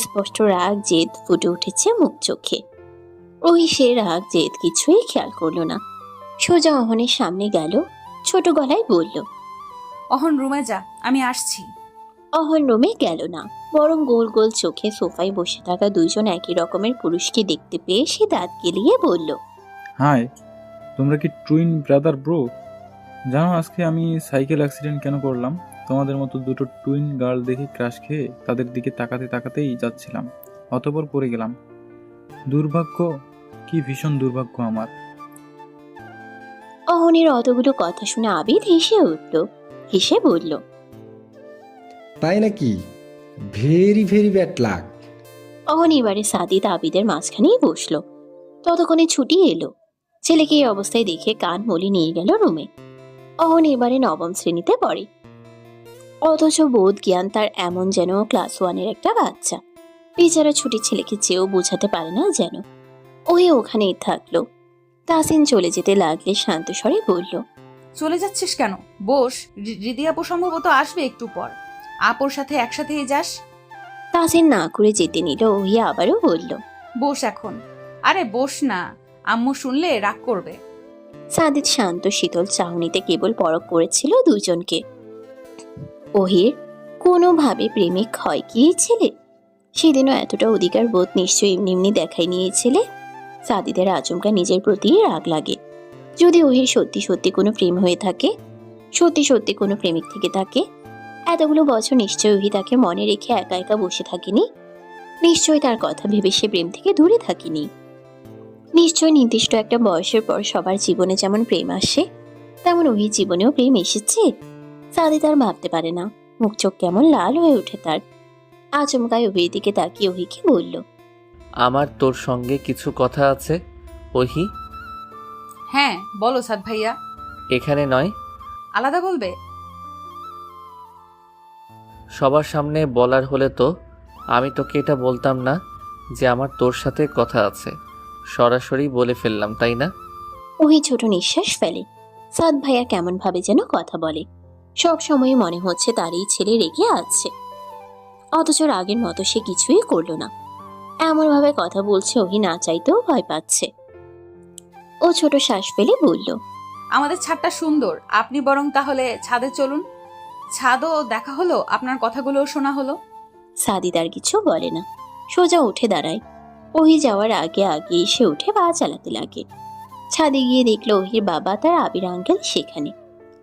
স্পষ্ট রাগ জেদ ফুটে উঠেছে মুখ চোখে। ওই সে রাগ জেদ কিছুই খেয়াল করলো না, সোজা অহনের সামনে গেল, ছোট গলায় বলল, অহন রুমে যা, আমি আসছি। অহন রুমে গেল না, বরং গোল গোল চোখে সোফায় বসে থাকা দুইজন একই রকমের পুরুষকে দেখতে পেয়ে সে দাঁত গেলিয়ে বলল, হাই, তোমরা কি টুইন ব্রাদার ব্রো? জানো আজকে আমি সাইকেল অ্যাক্সিডেন্ট কেন করলাম? তোমাদের মতো দুটো টুইন গার্ল দেখে ক্রাশ খেয়ে তাদের দিকে তাকাতে তাকাতেই যাচ্ছিলাম, অতঃপর পড়ে গেলাম। দুর্ভাগ্য, কি ভীষণ দুর্ভাগ্য আমার। অহনের অতগুলো কথা শুনে আবিদ হেসে উঠল, হেসে বলল, তাই নাকি? Very very bad luck. অহন এবারে সাদিদ আবিদের মাঝখানেই বসলো। ততক্ষণে ছুটি এলো। ছেলেকে এই অবস্থায় দেখে কান মলি নিয়ে গেল রুমে। অহন এবারে নবম শ্রেণীতে পড়ে, অথচ বোধ জ্ঞান তার এমন যেন ক্লাস 1-এর একটা বাচ্চা। বেচারা ছুটি ছেলেকে চেয়েও বোঝাতে পারে না যেন। ওই ওখানেই থাকলো। তাসিন চলে যেতে লাগলে শান্ত স্বরে বলল, চলে যাচ্ছিস কেন? বস, রিদি আপু সম্ভবত আসবে একটু পর, আপুর সাথে একসাথেই যাস। তাসিন না করে যেতে নিল। ওই আবারও বলল, বস এখন। আরে বস না, আম্মু শুনলে রাগ করবে। সাদিদ শান্ত শীতল চাহনিতে কেবল পরখ করেছিল দুজনকে। ওহির কোনোভাবে প্রেমিক হয় কি এই ছেলে? সেদিনও এতটা অধিকার বোধ নিশ্চয়ই এমনি এমনি দেখাই নিয়ে ছেলে। সাদিদের আচমকা নিজের প্রতি রাগ লাগে। যদি ওহির সত্যি সত্যি কোনো প্রেম হয়ে থাকে, সত্যি সত্যি কোনো প্রেমিক থেকে থাকে, এতগুলো বছর নিশ্চয়ই ওহি তাকে মনে রেখে একা একা বসে থাকেনি। নিশ্চয়ই তার কথা ভেবে সে প্রেম থেকে দূরে থাকেনি। নিশ্চয়ই নির্দিষ্ট একটা বয়সের পর সবার জীবনে যেমন প্রেম আসে, তেমন ওহির জীবনেও প্রেম এসেছে। সাদিদ আর ভাবতে পারে না। মুখ চোখ কেমন লাল হয়ে ওঠে তার। আচমকায় ওহির দিকে তাকিয়ে ওহিকে বলল, আমার তোর সঙ্গে কিছু কথা আছে ওহি। হ্যাঁ বলো সাদ ভাইয়া। এখানে নয়, আলাদা বলবে? সবার সামনে বলার হলে তো আমি তোকে এটা বলতাম না যে আমার তোর সাথে কথা আছে, সরাসরি বলে ফেললাম, তাই না? ওহি ছোট নিঃশ্বাস ফেলে। সাদ ভাইয়া কেমন ভাবে যেন কথা বলে। সব সময় মনে হচ্ছে তার এই ছেলে রেগে আছে, অথচ রাগের মতো সে কিছুই করলো না। এমন ভাবে কথা বলছে ওহি না চাইতেও ভয় পাচ্ছে। ও ছোট শ্বাস ফেলে বলল, আমাদের ছাদটা সুন্দর, আপনি বরং তাহলে ছাদে চলুন। ছাদও দেখা হলো, আপনার কথাগুলোও শোনা হলো। সাদিদ আর কিছু বলে না, সোজা উঠে দাঁড়ায়। ওহি যাওয়ার আগে আগে এসে উঠে পা চালাতে লাগে। ছাদে গিয়ে দেখলো ওহির বাবা তার আবির আঙ্কেল সেখানে।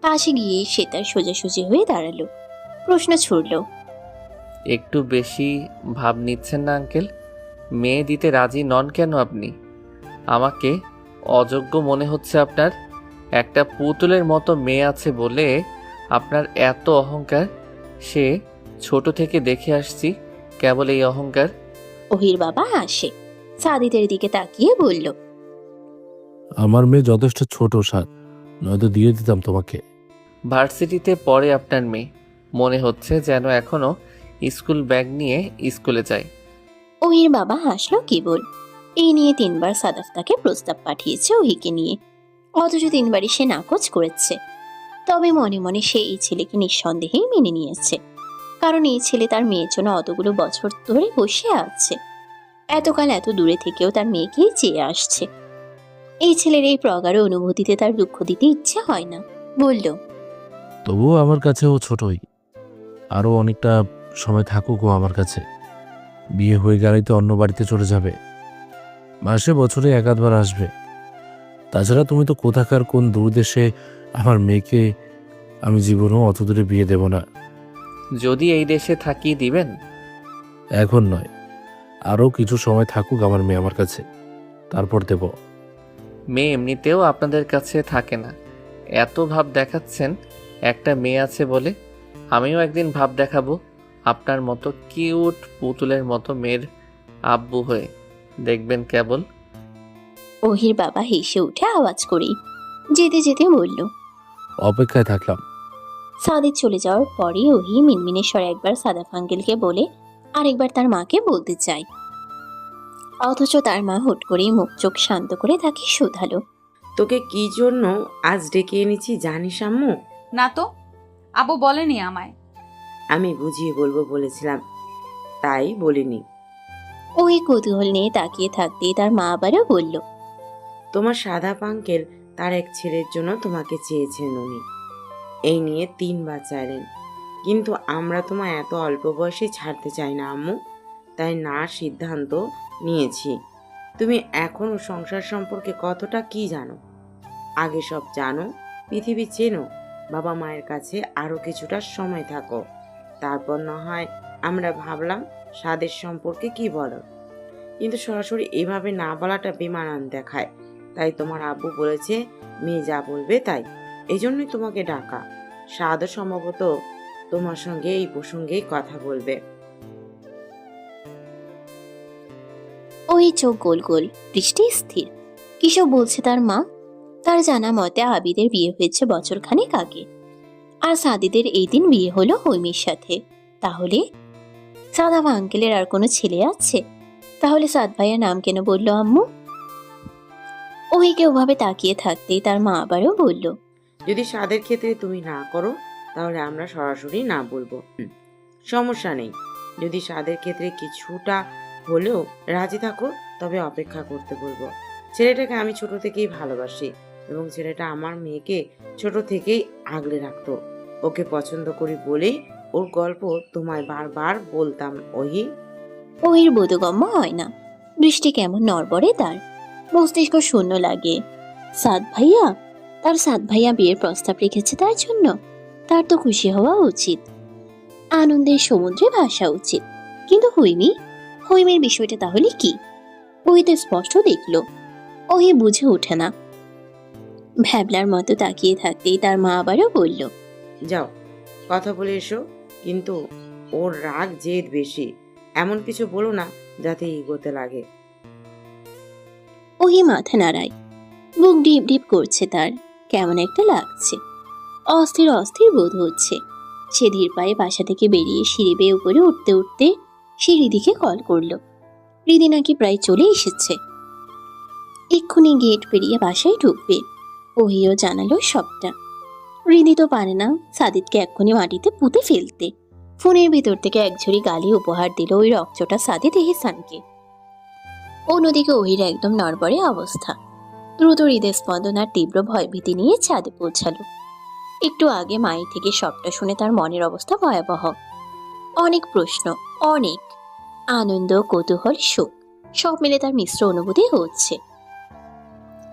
পাশে গিয়ে সে তার সোজাসুজি হয়ে দাঁড়ালো। প্রশ্ন ছুড়ল, একটু বেশি ভাব নিচ্ছেন না আঙ্কেল? মেয়ে দিতে রাজি নন কেন আপনি? আমাকে অযোগ্য মনে হচ্ছে আপনার? একটা পুতুলের মতো মেয়ে আছে বলে আপনার এত অহংকার? সে ছোট থেকে দেখে আসছি কেবল এই অহংকার। ওহির বাবা হাসে, সাদিদের দিকে তাকিয়ে বলল, আমার মেয়ে যথেষ্ট ছোট সাত, নয়তো দিয়ে দিতাম তোমাকে। ভার্সিটিতে পড়ে আপনার মেয়ে, মনে হচ্ছে যেন এখনো স্কুল ব্যাগ নিয়ে স্কুলে যায়। ওহির বাবা হাসলো কেবল। এই নিয়ে 3বার সাদাফ তাকে প্রস্তাব পাঠিয়েছে ওহিকে নিয়ে, অথচ 3বারই সে নাকচ করেছে। তবে মনে মনে সে এই ছেলেকে নিঃসন্দেহেই মেনে নিয়েছে, কারণ এই ছেলে তার মেয়ের জন্য অতগুলো বছর ধরে বসে আছে। এতকাল এত দূরে থেকেও তার মেয়েকেই চেয়ে আসছে। এই ছেলের এই প্রগাঢ় অনুভূতিতে তার দুঃখ দিতে ইচ্ছে হয় না। বলল, তবুও আমার কাছে ও ছোটই, আরও অনেকটা সময় থাকুক ও আমার কাছে। বিয়ে হয়ে গেলেই তো অন্য বাড়িতে চলে যাবে, মাসে বছরে 1-2বার আসবে। তাছাড়া তুমি তো কোথাকার কোন দূর দেশে, আমার মেয়েকে আমি জীবনেও অত দূরে বিয়ে দেব না। যদি এই দেশে থাকি দিবেন? এখন নয়, আরও কিছু সময় থাকুক আমার মেয়ে আমার কাছে, তারপর দেব। মেয়ে এমনিতেও আপনাদের কাছে থাকে না, এত ভাব দেখাচ্ছেন একটা মেয়ে আছে বলে। আমিও একদিন ভাব দেখাবো আপনার মতো কিউট পুতুলের মতো মেয়ের আব্বু হয়ে, দেখবেন কেবল। ওহির বাবা হেসে উঠে আওয়াজ করেই যেতে যেতে বলল, অপেক্ষায় থাকলাম। সাদিদ চলে যাওয়ার পরে ওহি মিনমিনে স্বরে একবার সাদাফ আঙ্কেলকে বলে আরেকবার তার মাকে বলতে চায়, অথচ তার মা হুট করেই মুখ চোখ শান্ত করে তাকে শুধালো, তোকে কি জন্য আজ ডেকে এনেছি জানিস আম্মু? না তো, আব্বু বলেনি আমায়। আমি বুঝিয়ে বলবো বলেছিলাম, তাই বলিনি। ওই কৌতূহল নিয়ে তাকিয়ে থাকতেই তার মা আবারও বলল, তোমার সাদা আঙ্কেল তার এক ছেলের জন্য তোমাকে চেয়েছেন উনি, এই নিয়ে 3বার চাইলেন, কিন্তু আমরা তোমায় এত অল্প বয়সে ছাড়তে চাই না আম্মু, তাই না সিদ্ধান্ত নিয়েছি। তুমি এখনো সংসার সম্পর্কে কতটা কি জানো? আগে সব জানো, পৃথিবী চেনো, বাবা মায়ের কাছে আরো কিছুটা সময় থাকো, তারপর না হয় আমরা ভাবলাম স্বাদের সম্পর্কে কি বলো। কিন্তু সরাসরি এভাবে না বলাটা বেমানান দেখায়, তাই তোমার আব্বু বলেছে মেয়ে যা বলবে তাই, এই জন্যই তোমাকে ডাকা। স্বাদও সম্ভবত তোমার সঙ্গে এই প্রসঙ্গেই কথা বলবে। ওই চোখ গোল গোল, দৃষ্টি স্থির। কিসব বলছে তার মা? তার জানা মতে আবিদের বিয়ে হয়েছে বছরখানেক আগে, আর সাদিদের এই দিন বিয়ে হলো হৈমির সাথে। তাহলে সাদাফ আঙ্কেলের আর কোনো ছেলে আছে? তাহলে সাদ ভাইয়ের নাম কেন বলল আম্মু? ওহিকে ওভাবে তাকিয়ে থাকতেই তার মা আবারও বলল, যদি স্বাদের ক্ষেত্রে তুমি না করো তাহলে আমরা সরাসরি না বলবো, সমস্যা নেই। যদি স্বাদের ক্ষেত্রে কিছুটা হলেও রাজি থাকো তবে অপেক্ষা করতে বলবো। ছেলেটাকে আমি ছোট থেকেই ভালোবাসি এবং ছেলেটা আমার মেয়েকে ছোট থেকেই আগলে রাখতো। ওকে পছন্দ করি বলেই ওর গল্প তোমায় বারবার বলতাম। ওহির বোধগম্য হয় না, দৃষ্টি কেমন নড়বড়ে তার, মস্তিষ্ক শূন্য লাগে। সাদ ভাইয়া, তার সাদ ভাইয়া বিয়ের প্রস্তাব রেখেছে তার জন্য, তার তো খুশি হওয়া উচিত, আনন্দের সমুদ্রে ভাসা উচিত। কিন্তু হৈমির বিষয়টা তাহলে কি? ওহি তো স্পষ্ট দেখলো, ওহি বুঝে ওঠে না। ভ্যাবলার মতো তাকিয়ে থাকতেই তার মা আবারও বলল, যাও কথা বলে এসো, কিন্তু ওর রাগ জেদ বেশি, এমন কিছু বলো না যাতে ইগোতে লাগে। ওহি মাথা নাড়ায়, বুক ডিপ ডিপ করছে তার, কেমন একটা লাগছে, অস্থির অস্থির বোধ হচ্ছে। সে ধীর পায়ে বাসা থেকে বেরিয়ে সিঁড়ি বেয়ে উপরে উঠতে উঠতে সে রিদিকে কল করলো। রিদি নাকি প্রায় চলে এসেছে, এক্ষুনি গেট পেরিয়ে বাসায় ঢুকবে। ওহিও জানালো সবটা। রিদি তো পারে না সাদিদকে এক্ষুনি মাটিতে পুঁতে ফেলতে। ফোনের ভিতর থেকে একঝুড়ি গালি উপহার দিল ওই রকচটা সাদিদ এহসানকে। অন্যদিকে ওহির একদম নড়বড়ে অবস্থা, দ্রুত হৃদয় স্পন্দন আর তীব্র ভয়ভীতি নিয়ে ছাদে পৌঁছালো। একটু আগে মায়ের থেকে সবটা শুনে তার মনের অবস্থা ভয়াবহ। অনেক প্রশ্ন, অনেক আনন্দ, কৌতূহল, শোক, সব মিলে তার মিশ্র অনুভূতি হচ্ছে।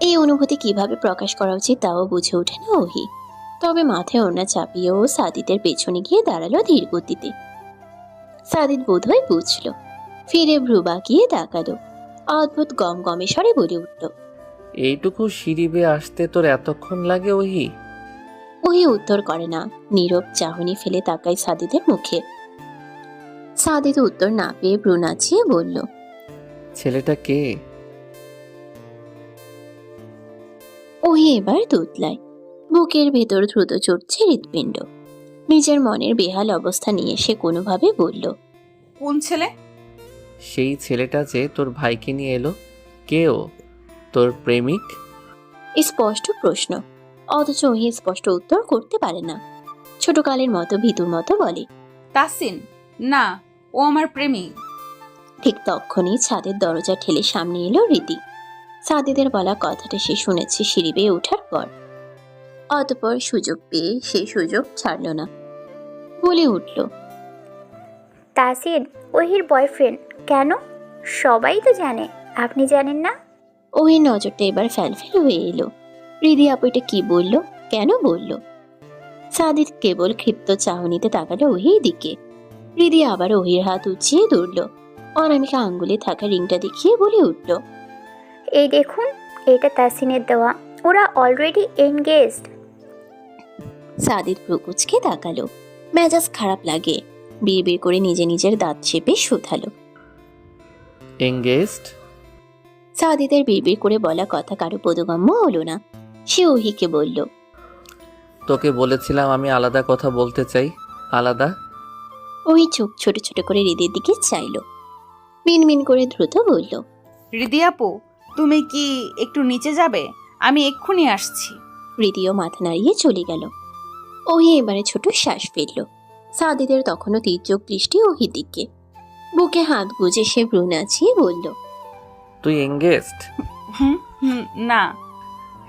এই অনুভূতি কিভাবে প্রকাশ করা উচিত তাও বুঝে ওঠে না ওহি। তবে মাথায় ওড়না চাপিয়ে ও সাদিদের পেছনে গিয়ে দাঁড়ালো ধীর গতিতে। সাদিদ বোধহয় বুঝল, ফিরে ভ্রু বাঁকিয়ে তাকালো, অদ্ভুত গমগমে স্বরে বলে উঠল, এইটুকু সিঁড়ি বেয়ে আসতে তোর এতক্ষণ লাগে ওহি? ওহি উত্তর করে না, নীরব চাহনি ফেলে তাকায় সাদিদের মুখে। সাদিদ উত্তর না পেয়ে ভ্রু নাচিয়ে বলল, ছেলেটা কে? ওহি এবার দুতলায়, বুকের ভেতর দ্রুত চড়ছে হৃৎপিণ্ড। নিজের মনের বেহাল অবস্থা নিয়ে সে কোনোভাবে বলল, কোন ছেলে? সেই ছেলেটা যে তোর ভাইকে নিয়ে এলো। কে ও? তোর প্রেমিক? স্পষ্ট প্রশ্ন, অথচ ওহি স্পষ্ট উত্তর করতে পারে না। ছোটকালের মতো ভীতুর মতো বলে, তাসিন? না, ও আমার প্রেমিক। ঠিক তখনই ছাদের দরজা ঠেলে সামনে এলো রীতি। সাদিদের বলা কথাটা সে শুনেছে সিঁড়ি বেয়ে ওঠার পর। অতঃপর সুযোগ পেয়ে সেই সুযোগ ছাড়ল না, বলে উঠল, তাসিন ওহির বয়ফ্রেন্ড। কেন? সবাই তো জানে, আপনি জানেন না? ওহির নজরটা এবার ফ্যালফেল হয়ে এলো। হৃদি আপু এটা কি বলল, কেন বলল? সাদিদ কেবল ক্ষিপ্ত চাহনিতে তাকালো ওহির দিকে। হৃদি আবার ওহির হাত উঁচিয়ে ধরল, অনামিকা আঙ্গুলে থাকা রিংটা দেখিয়ে বলে উঠল, এই দেখুন, এটা তাসিনের দেওয়া। ওরা অলরেডি এনগেজড। সাদিদ প্রকুচকে তাকালো, মেজাজ খারাপ লাগে। বিড়বিড় করে নিজে নিজের দাঁত চেপে শুধালো। এঙ্গেজড? সাদিদের বিড়বিড় করে বলা কথা কারো বোধগম্য হলো না। সে ওহিকে বলল, তোকে বলেছিলাম আমি আলাদা কথা বলতে চাই। আলাদা? ওহি চোখ ছোট ছোট করে হৃদির দিকে চাইল, মিনমিন করে দ্রুত বলল, হৃদি আপু, তুমি কি একটু নিচে যাবে? আমি এক্ষুনি আসছি। হৃদিও মাথা নাড়িয়ে চলে গেল। ওহি এবারে ছোট শ্বাস ফেলল। সাদিদের তখনও তীর্যক দৃষ্টি ওহির দিকে। বুকে হাত গুজে সে ভ্রু নাচিয়ে বলল, তুই এঙ্গেজড? হুম হুম, না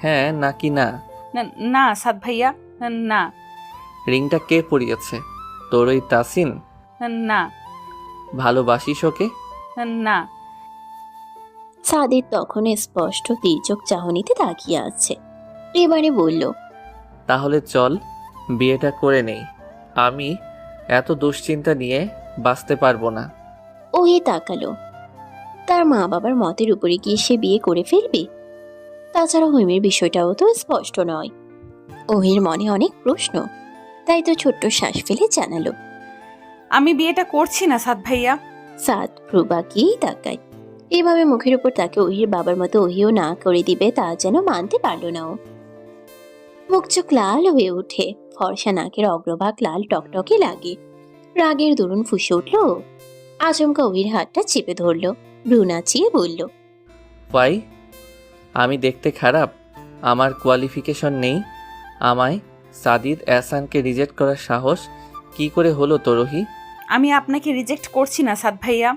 হ্যাঁ নাকি না? না, না সাদ ভাইয়া, না রিংটা কে পরিয়েছে? তোর ওই তাসিন? না ভালোবাসিস ওকে? না। সাদিদ তখন স্পষ্ট তীর্যক চাহনিতে তাকিয়ে আছে। এবারে বলল, তাহলে চল বিয়েটা করে নেই। আমি এত দুশ্চিন্তা নিয়ে বাঁচতে পারবো না। ওহি তাকালো। তার মা বাবার মতের উপরে গিয়ে সে বিয়ে করে ফেলবে? তাছাড়া হৈমির বিষয়টাও তো স্পষ্ট নয়। ওহির মনে অনেক প্রশ্ন, তাই তো ছোট্ট শ্বাস ফেলে জানালো, আমি বিয়েটা করছি না সাদ ভাইয়া। সাদ প্রবাকেই তাকায়। এভাবে মুখের উপর তাকে ওহির বাবার মতো ওহিও না করে দিবে তা যেন মানতে পারল না ও। মুখ চোখ লাল হয়ে ওঠে, ফর্সা নাকের অগ্রভাগ লাল টকটকে লাগে। রাগের দরুন ফুঁসে উঠল ও। আচমকা ওহির হাতটা চেপে ধরল, ভ্রু নাচিয়ে বলল, ওয়াই? আমি দেখতে খারাপ? আমার কোয়ালিফিকেশন নেই? আমায় সাদিদ এহসানকে রিজেক্ট করার সাহস কি করে হলো তোরহি? আমি আপনাকে রিজেক্ট করছি না সাদ ভাইয়া।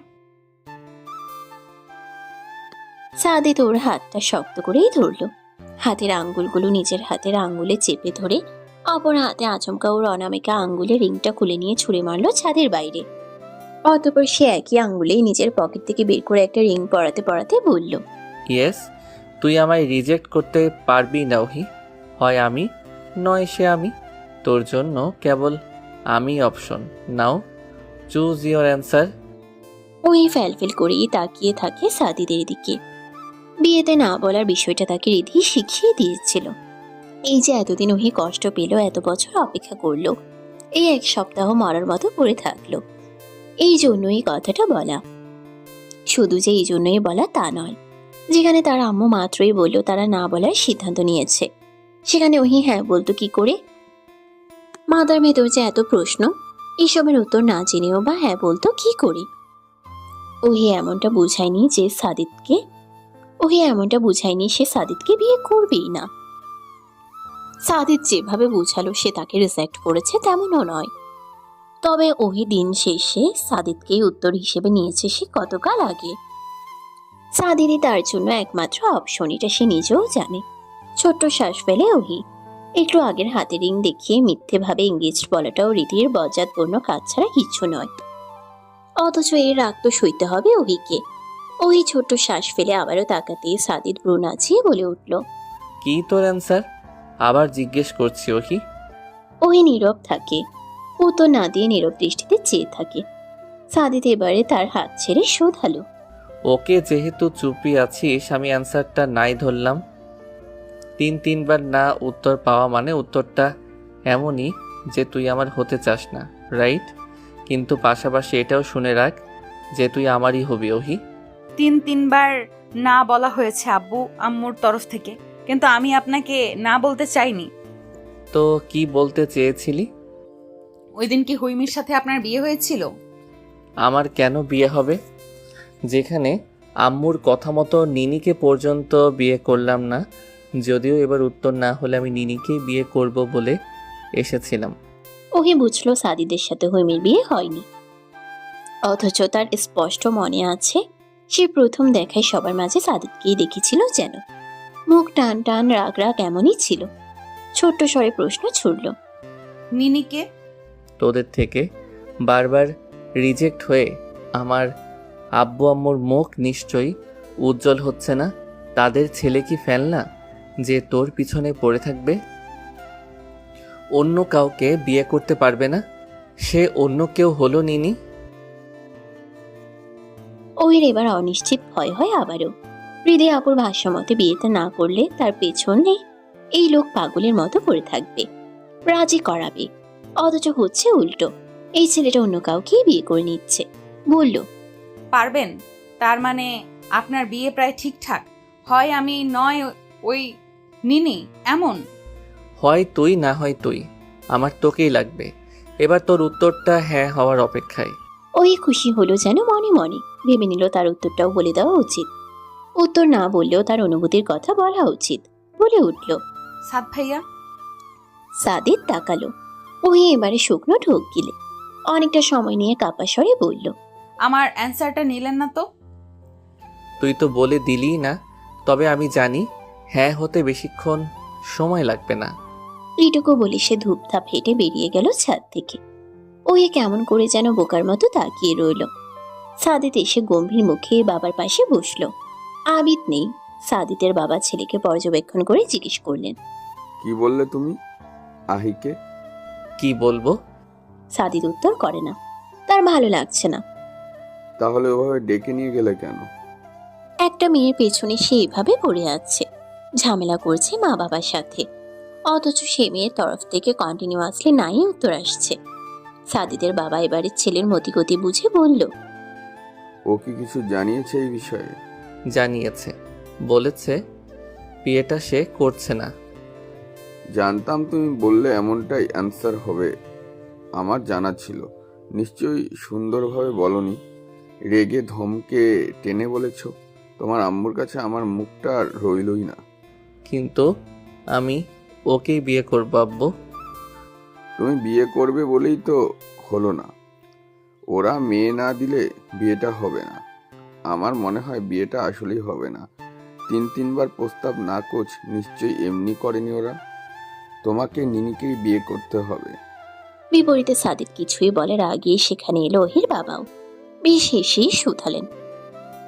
সাদিদ ওর হাতটা শক্ত করেই ধরল। হাতের আঙ্গুলগুলো নিজের হাতের আঙ্গুলে চেপে ধরে অপর হাতে আচমকা ওর অনামিকা আঙ্গুলে রিংটা খুলে নিয়ে ছুঁড়ে মারলো ছাদের বাইরে। অতঃপর সে একই আঙ্গুলেই নিজের পকেট থেকে বের করে একটা রিং পরাতে পরাতে বলল, ইয়েস, তুই আমায় রিজেক্ট করতে পারবি না ওহি। হয় আমি, নয় সে আমি। তোর জন্য কেবল আমি option. Now choose your answer. ওই ফ্যালফেল করেই তাকিয়ে থাকে সাদিদের দিকে। বিয়েতে না বলার বিষয়টা তাকে রিধি শিখিয়ে দিয়েছিল। এই যে এতদিন ওহি কষ্ট পেল, এত বছর অপেক্ষা করলো, এই এক সপ্তাহ মরার মতো পড়ে থাকলো, এই জন্যই কথাটা বলা। শুধু যে এই জন্যই বলা তা নয়। যেখানে তার আম্মু মাত্রই বলল তারা না বলার সিদ্ধান্ত নিয়েছে, সেখানে ওহি হ্যাঁ বলতো কি করে? মাথার ভেতর যে এত প্রশ্ন, এইসবের উত্তর না জেনেও বা হ্যাঁ বলতো কি করে? ওহি এমনটা বুঝায়নি সে সাদিদকে বিয়ে করবেই না। সাদিদ যেভাবে বুঝালো সে তাকে রিজেক্ট করেছে তেমনও নয়। তবে ওহি দিন শেষে সাদিদকেই উত্তর হিসেবে নিয়েছে সে কতকাল আগে। সাদিদই তার জন্য একমাত্র অপশন, এটা সে নিজেও জানে। ছোট্ট শ্বাস ফেলে ওহি। একটু আগের হাতে রিং দেখিয়ে মিথ্যেভাবে এঙ্গেজড বলাটাও রীতির বজ্জাতপূর্ণ কাজ ছাড়া কিচ্ছু নয়। অথচ এর রাগ তো সইতে হবে ওহিকে। ওই ছোট্ট শ্বাস ফেলে আবারও তাকাতে সাদিদ ভ্রু নাচিয়ে বলে উঠল। কি তোর অ্যান্সার? আবার জিজ্ঞেস করছি ওহি। ওই নীরব থাকে, ও তো না দিয়ে নীরব দৃষ্টিতে চেয়ে থাকে। সাদিদ এবারে তার হাত ছেড়ে শোধালো। ওকে, যেহেতু চুপি আছিস আমি অ্যান্সারটা নাই ধরলাম। তিনবার না উত্তর পাওয়া মানে উত্তরটা এমনই যে তুই আমার হতে চাস না, রাইট? কিন্তু পাশাপাশি এটাও শুনে রাখ যে তুই আমারই হবি ওহি। তিনবার না বলা হয়েছে আব্বু আম্মুর তরফ থেকে, কিন্তু আমি আপনাকে না বলতে চাইনি। তো কি বলতে চেয়েছিলি? ওই দিন কি হুইমির সাথে আপনার বিয়ে হয়েছিল? আমার কেন বিয়ে হবে, যেখানে আম্মুর কথা মতো নিনিকে পর্যন্ত বিয়ে করলাম না? যদিও এবার উত্তর না হলে আমি নিনিকেই বিয়ে করব বলে এসেছিলাম। ওহি বুঝলো সাদিদের সাথে হৈমির বিয়ে হয়নি, অথচ তার স্পষ্ট মনে আছে সে প্রথম দেখায় সবার মাঝে সাদিদকেই দেখেছিল যেন। মুখ টান টান রাগ রাগ এমনই ছিল। ছোট্ট স্বরে প্রশ্ন ছুড়ল। নিনিকে? তোদের থেকে বারবার রিজেক্ট হয়ে আমার আব্বু আম্মুর মুখ নিশ্চয়ই উজ্জ্বল হচ্ছে না। তাদের ছেলে কি ফেলনা যে তোর পিছনে পড়ে থাকবে? অন্য কাউকে বিয়ে করতে পারবে না? সে অন্য কেউ হলো নিনি? ওহির এবার অনিশ্চিত ভয় হয় আবারও। হৃদয় আপুর ভাষ্যমতে বিয়েতে না করলে তার পেছনে এই লোক পাগলের মতো পড়ে থাকবে, রাজি করাবে, অথচ হচ্ছে উল্টো। এই ছেলেটা অন্য কাউকে বিয়ে করে নিচ্ছে। বলল, পারবেন? তার মানে আপনার বিয়ে প্রায় ঠিকঠাক, হয় আমি নয় ওই নিনি, এমন? হয় তুই না হয় তুই, আমার তোকেই লাগবে। এবার তোর উত্তরটা হ্যাঁ হওয়ার অপেক্ষায়। ওই খুশি হলো যেন মনে মনে। ভেবে নিল তার উত্তরটাও বলে দেওয়া উচিত। উত্তর না বললেও তার অনুভূতির কথা বলা উচিত। বলে উঠল, সাদ ভাইয়া। সাদিদ তাকালো। ওই এবারে শুকনো ঢোক গিলে অনেকটা সময় নিয়ে কাপা স্বরে বলল, আমার অ্যান্সারটা নিলেন না তো? তুই তো বলে দিলি না। তবে আমি জানি হ্যাঁ হতে বেশিক্ষণ সময় লাগবে না। এইটুকু বলে সে ধূপধাপ হেঁটে বেরিয়ে গেল ছাদ থেকে। ওই কেমন করে যেন বোকার মতো তাকিয়ে রইল। সাদিত এসে গম্ভীর মুখে বাবার পাশে বসলো। আবিদ নেই। সাদিতের বাবা ছেলেকে পর্যবেক্ষণ করে জিজ্ঞেস করলেন, কি বললে তুমি আহিকে? কি বলবো? সাদিত উত্তর করে না। তার ভালো লাগছে না। তাহলে ওভাবে ডেকে নিয়ে গেলে কেন? একটা মেয়ের পেছনে সে এভাবে পড়ে আছে, ঝামেলা করছে মা বাবার সাথে, অথচ সে মেয়ের তরফ থেকে কন্টিনিউয়াসলি নাই উত্তর আসছে। সাদিদের বাবা এবারে ছেলের মতিগতি বুঝে বলল, ও কি কিছু জানিয়েছে এই বিষয়ে? জানিয়েছে, বলেছে বিয়েটা সে করছে না। জানতাম তুমি বললে এমনটাই অ্যান্সার হবে, আমার জানা ছিল। নিশ্চয়ই সুন্দরভাবে বলনি, রেগে ধমকে টেনে বলেছ। তোমার আম্মুর কাছে আমার মুখটা আর রইলই না। কিন্তু আমি ওকেই বিয়ে করবো আব্বু। তুমি বিয়ে করবে বলেই তো হলো না। ওরা মেয়ে না দিলে বিয়েটা হবে না। আমার মনে হয় বিয়েটা আসলেই হবে না। তিনবার প্রস্তাব না কোচ নিশ্চয়ই এমনি করেনি ওরা। তোমাকে নিনিকেই বিয়ে করতে হবে। বিপরীতে সাদিদ কিছুই বলার আগেই সেখানে এলো ওহির বাবাও। বেশ হেসেই শুধালেন।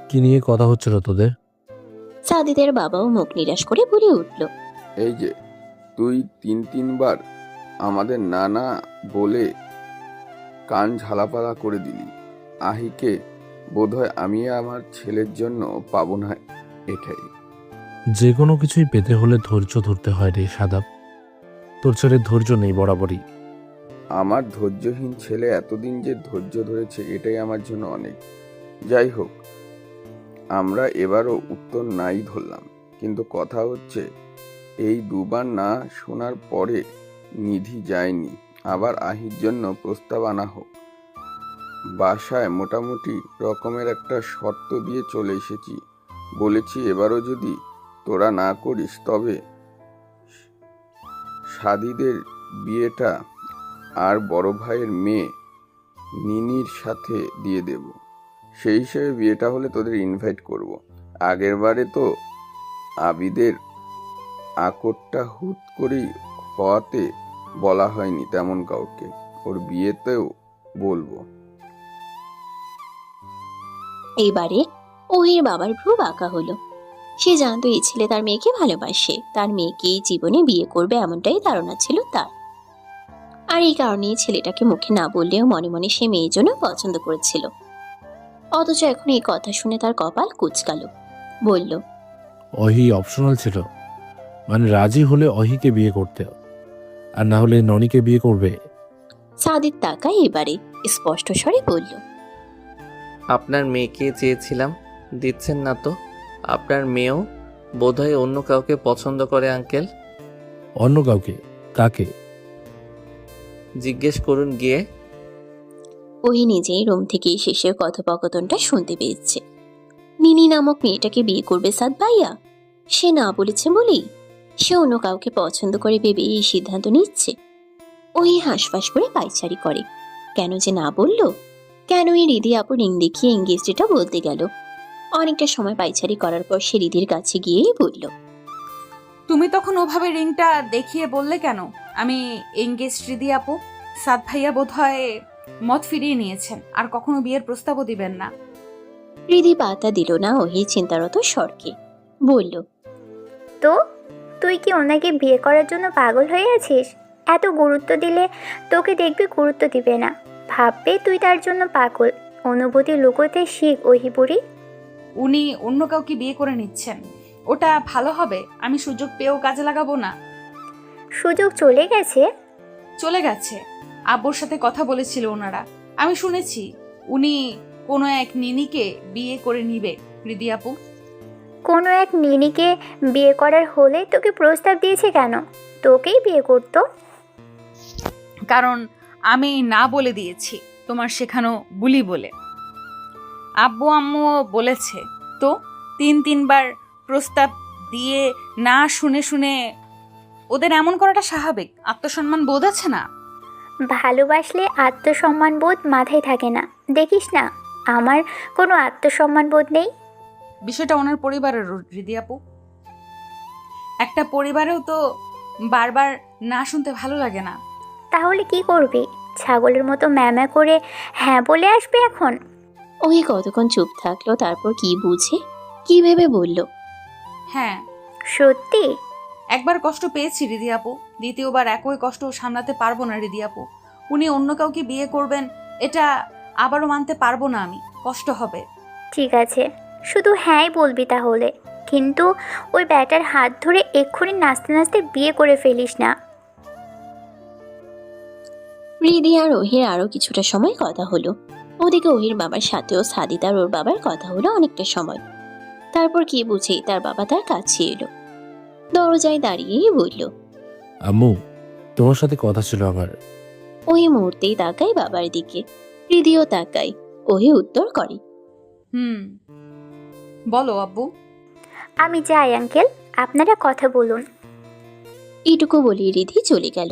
কি নিয়ে কথা হচ্ছিল তোদের? সাদিদের বাবাও মুখ নিরাশ করে বলে উঠল, এই যে তুই তিনবার আমাদের না না বলে কান ঝালাপালা করে দিলি। আহিকে বোধহয় আমি আমার ছেলের জন্য পাবো না, এটাই। যে কোনো কিছুই পেতে হলে ধৈর্য ধরতে হয় রে সাদাব। তোর ছেলের ধৈর্য নেই বরাবরই। আমার ধৈর্যহীন ছেলে এতদিন যে ধৈর্য ধরেছে এটাই আমার জন্য অনেক। যাই হোক, আমরা এবারও উত্তর নাই ধরলাম, কিন্তু কথা হচ্ছে এই দুবার না শোনার পরে নিধি যায়নি, আবার আহির জন্য প্রস্তাব আনা হোক। বাসায় মোটামুটি রকমের একটা শর্ত দিয়ে চলে এসেছি। বলেছি এবারও যদি তোরা না করিস তবে সাদিদের বিয়েটা আর বড় ভাইয়ের মেয়ে নিনির সাথে দিয়ে দেব। সেই হিসেবে বিয়েটা হলে তোদের ইনভাইট করব। আগের বারে তো আবিদের আকটটা হুট করেই হওয়াতে বলা হয়নি তেমন কাউকে। ওর বিয়েতেও বলবো। এইবারে ওহির বাবার ভ্রু বাঁকা হলো। সে জানতো এই ছেলে তার মেয়েকে ভালোবাসে, তার মেয়েকে এই জীবনে বিয়ে করবে এমনটাই ধারণা ছিল তার। আর এই কারণেই ছেলেটাকে মুখে না বললেও মনে মনে সে মেয়ের জন্য পছন্দ করেছিল। অথচ এখন এই কথা শুনে তার কপাল কুঁচকালো। বলল, অহি অপশনাল ছিল, মানে রাজি হলে অহিকে বিয়ে করতে, আর না হলে ননিকে বিয়ে করবে। সাদিক তাকায় এবারে স্পষ্ট স্বরে বলল, আপনার মেয়েকে চেয়েছিলাম, দিচ্ছেন না তো। আপনার মেয়েও বোধহয় অন্য কাউকে পছন্দ করে আঙ্কেল। অন্য কাউকে? কাকে? জিজ্ঞেস করুন গিয়ে। ওহি নিজেই রুম থেকে শেষের কথোপকথনটা শুনতে পেয়েছে। নিনি নামক মেয়েটাকে বিয়ে করবে সাদ ভাইয়া। সে না বলেছে বলেই সে অন্য কাউকে পছন্দ করে ভেবে এই সিদ্ধান্ত নিচ্ছে। ওহি হাঁসফাঁস করে পায়চারি করে। কেন যে না বলল? কেন এই রিদি আপু রিং দেখিয়ে এঙ্গেজডটা বলতে গেল? অনেকটা সময় পায়চারি করার পর সে রিদির কাছে গিয়েই বলল, তুমি তখন ওভাবে রিংটা দেখিয়ে বললে কেন আমি এঙ্গেজ? রিদি আপু, সাদ ভাইয়া বোধহয় মত ফিরিয়ে নিয়েছেন, আর কখনো বিয়ের প্রস্তাবও দিবেন না। রিদি পাতা দিল না ওহি চিন্তারত স্বরকে। বলল, তো তুই কি ওনাকে বিয়ে করার জন্য পাগল হয়ে আছিস? এত গুরুত্ব দিলে তোকে দেখবি গুরুত্ব দিবে না, ভাববে তুই তার জন্য পাগল। অনুভূতি লুকোতে শিখ ওহি বুড়ি। উনি অন্য কাউকে বিয়ে করে নিচ্ছেন, ওটা ভালো হবে? আমি সুযোগ পেয়েও কাজে লাগাবো না? সুযোগ চলে গেছে? চলে গেছে। আব্বুর সাথে কথা বলেছিল ওনারা, আমি শুনেছি উনি কোনো এক নিনিকে বিয়ে করে নিবে। রিদি আপু, কোনো এক নিনিকে বিয়ে করার হলে তোকে প্রস্তাব দিয়েছে কেন? তোকেই বিয়ে করতো। কারণ আমি না বলে দিয়েছি তোমার শেখানো বুলি বলে। আব্বু আম্মুও বলেছে তো, তিনবার প্রস্তাব দিয়ে না শুনে শুনে ওদের এমন করাটা স্বাভাবিক। আত্মসম্মান বোধ আছে না? ভালোবাসলে আত্মসম্মান বোধ মাথায় থাকে না। দেখিস না আমার কোনো আত্মসম্মান বোধ নেই। বিষয়টা ওনার পরিবারের, রিদি আপু। একটা পরিবারেও তো বারবার না শুনতে ভালো লাগে না। তাহলে কি করবি? ছাগলের মতো ম্যামা করে হ্যাঁ বলে আসবে এখন? ওহি কতক্ষণ চুপ থাকলো, তারপর কি বুঝে কি ভেবে বলল, হ্যাঁ। সত্যি? একবার কষ্ট পেয়েছি রিদি আপু, দ্বিতীয়বার একই কষ্ট সামলাতে পারবো না রিদি আপু। উনি অন্য কাউকে বিয়ে করবেন এটা আবারও মানতে পারবো না আমি, কষ্ট হবে। ঠিক আছে, শুধু হ্যাঁই বলবি তাহলে, কিন্তু ওই ব্যাটার হাত ধরে এক্ষুনি নাচতে নাচতে বিয়ে করে ফেলিস না। রিদি আর ওহির আরো কিছুটা সময় কথা হলো। ওদিকে ওহির বাবার সাথেও সাদিত আর ওর বাবার কথা হলো অনেকটা সময়। তারপর কি বুঝেই তার বাবা তার কাছে এলো, দরজায় দাঁড়িয়েই বলল, আম্মু, তোমার সাথে কথা ছিল আমার। ওহি মুহূর্তেই তাকায় বাবার দিকে, রিদিও তাকায়। ওহি উত্তর করে, বলো আব্বু। আমি যাই আঙ্কেল, আপনারা কথা বলুন। এইটুকু বলি রিধি চলে গেল।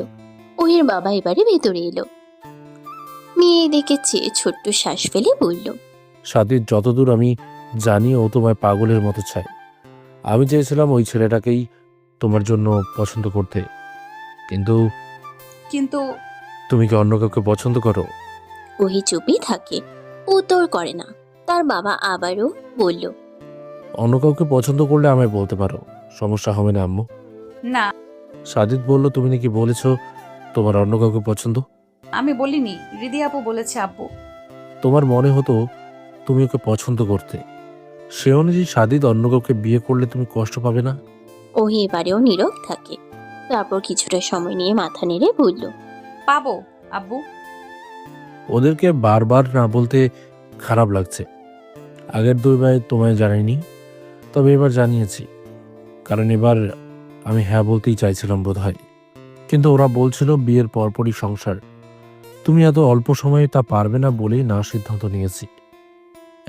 ওহির বাবা এবারে ভেতরে এলো। মেয়ে দিকে চেয়ে ছোট্ট শ্বাস ফেলে বলল, সাদির যতদূর আমি জানি ও তোমায় পাগলের মতো চায়। আমি চেয়েছিলাম ওই ছেলেটাকেই তোমার জন্য পছন্দ করতে, কিন্তু কিন্তু তুমি কি অন্য কাউকে পছন্দ করো? ওহি চুপই থাকে, উত্তর করে না। তার বাবা আবারও বলল, অন্য কাউকে পছন্দ করলে আমায় বলতে পারো, সমস্যা হবে না আম্মু। না, সাদিদ বলল তুমি নাকি বলেছো তোমার অন্য কাউকে পছন্দ। আমি বলিনি, রিদি আপু বলেছে আব্বু। তোমার মনে হতো তুমি ওকে পছন্দ করতে, সে অনুযায়ী সাদিদ অন্য কাউকে বিয়ে করলে তুমি কষ্ট পাবে না? ওহি এবারেও নীরব থাকে। তারপর কিছুটা সময় নিয়ে মাথা নেড়ে বলল, পাবো আব্বু। ওদেরকে বারবার না বলতে খারাপ লাগছে। আগের দুইবার তোমায় জানাইনি, তবে এবার জানিয়েছি, কারণ এবার আমি হ্যাঁ বলতেই চাইছিলাম বোধহয়, কিন্তু ওরা বলছিল বিয়ের পরপরই সংসার। তুমি এত অল্প সময়ে তা পারবে না বলেই না সিদ্ধান্ত নিয়েছি।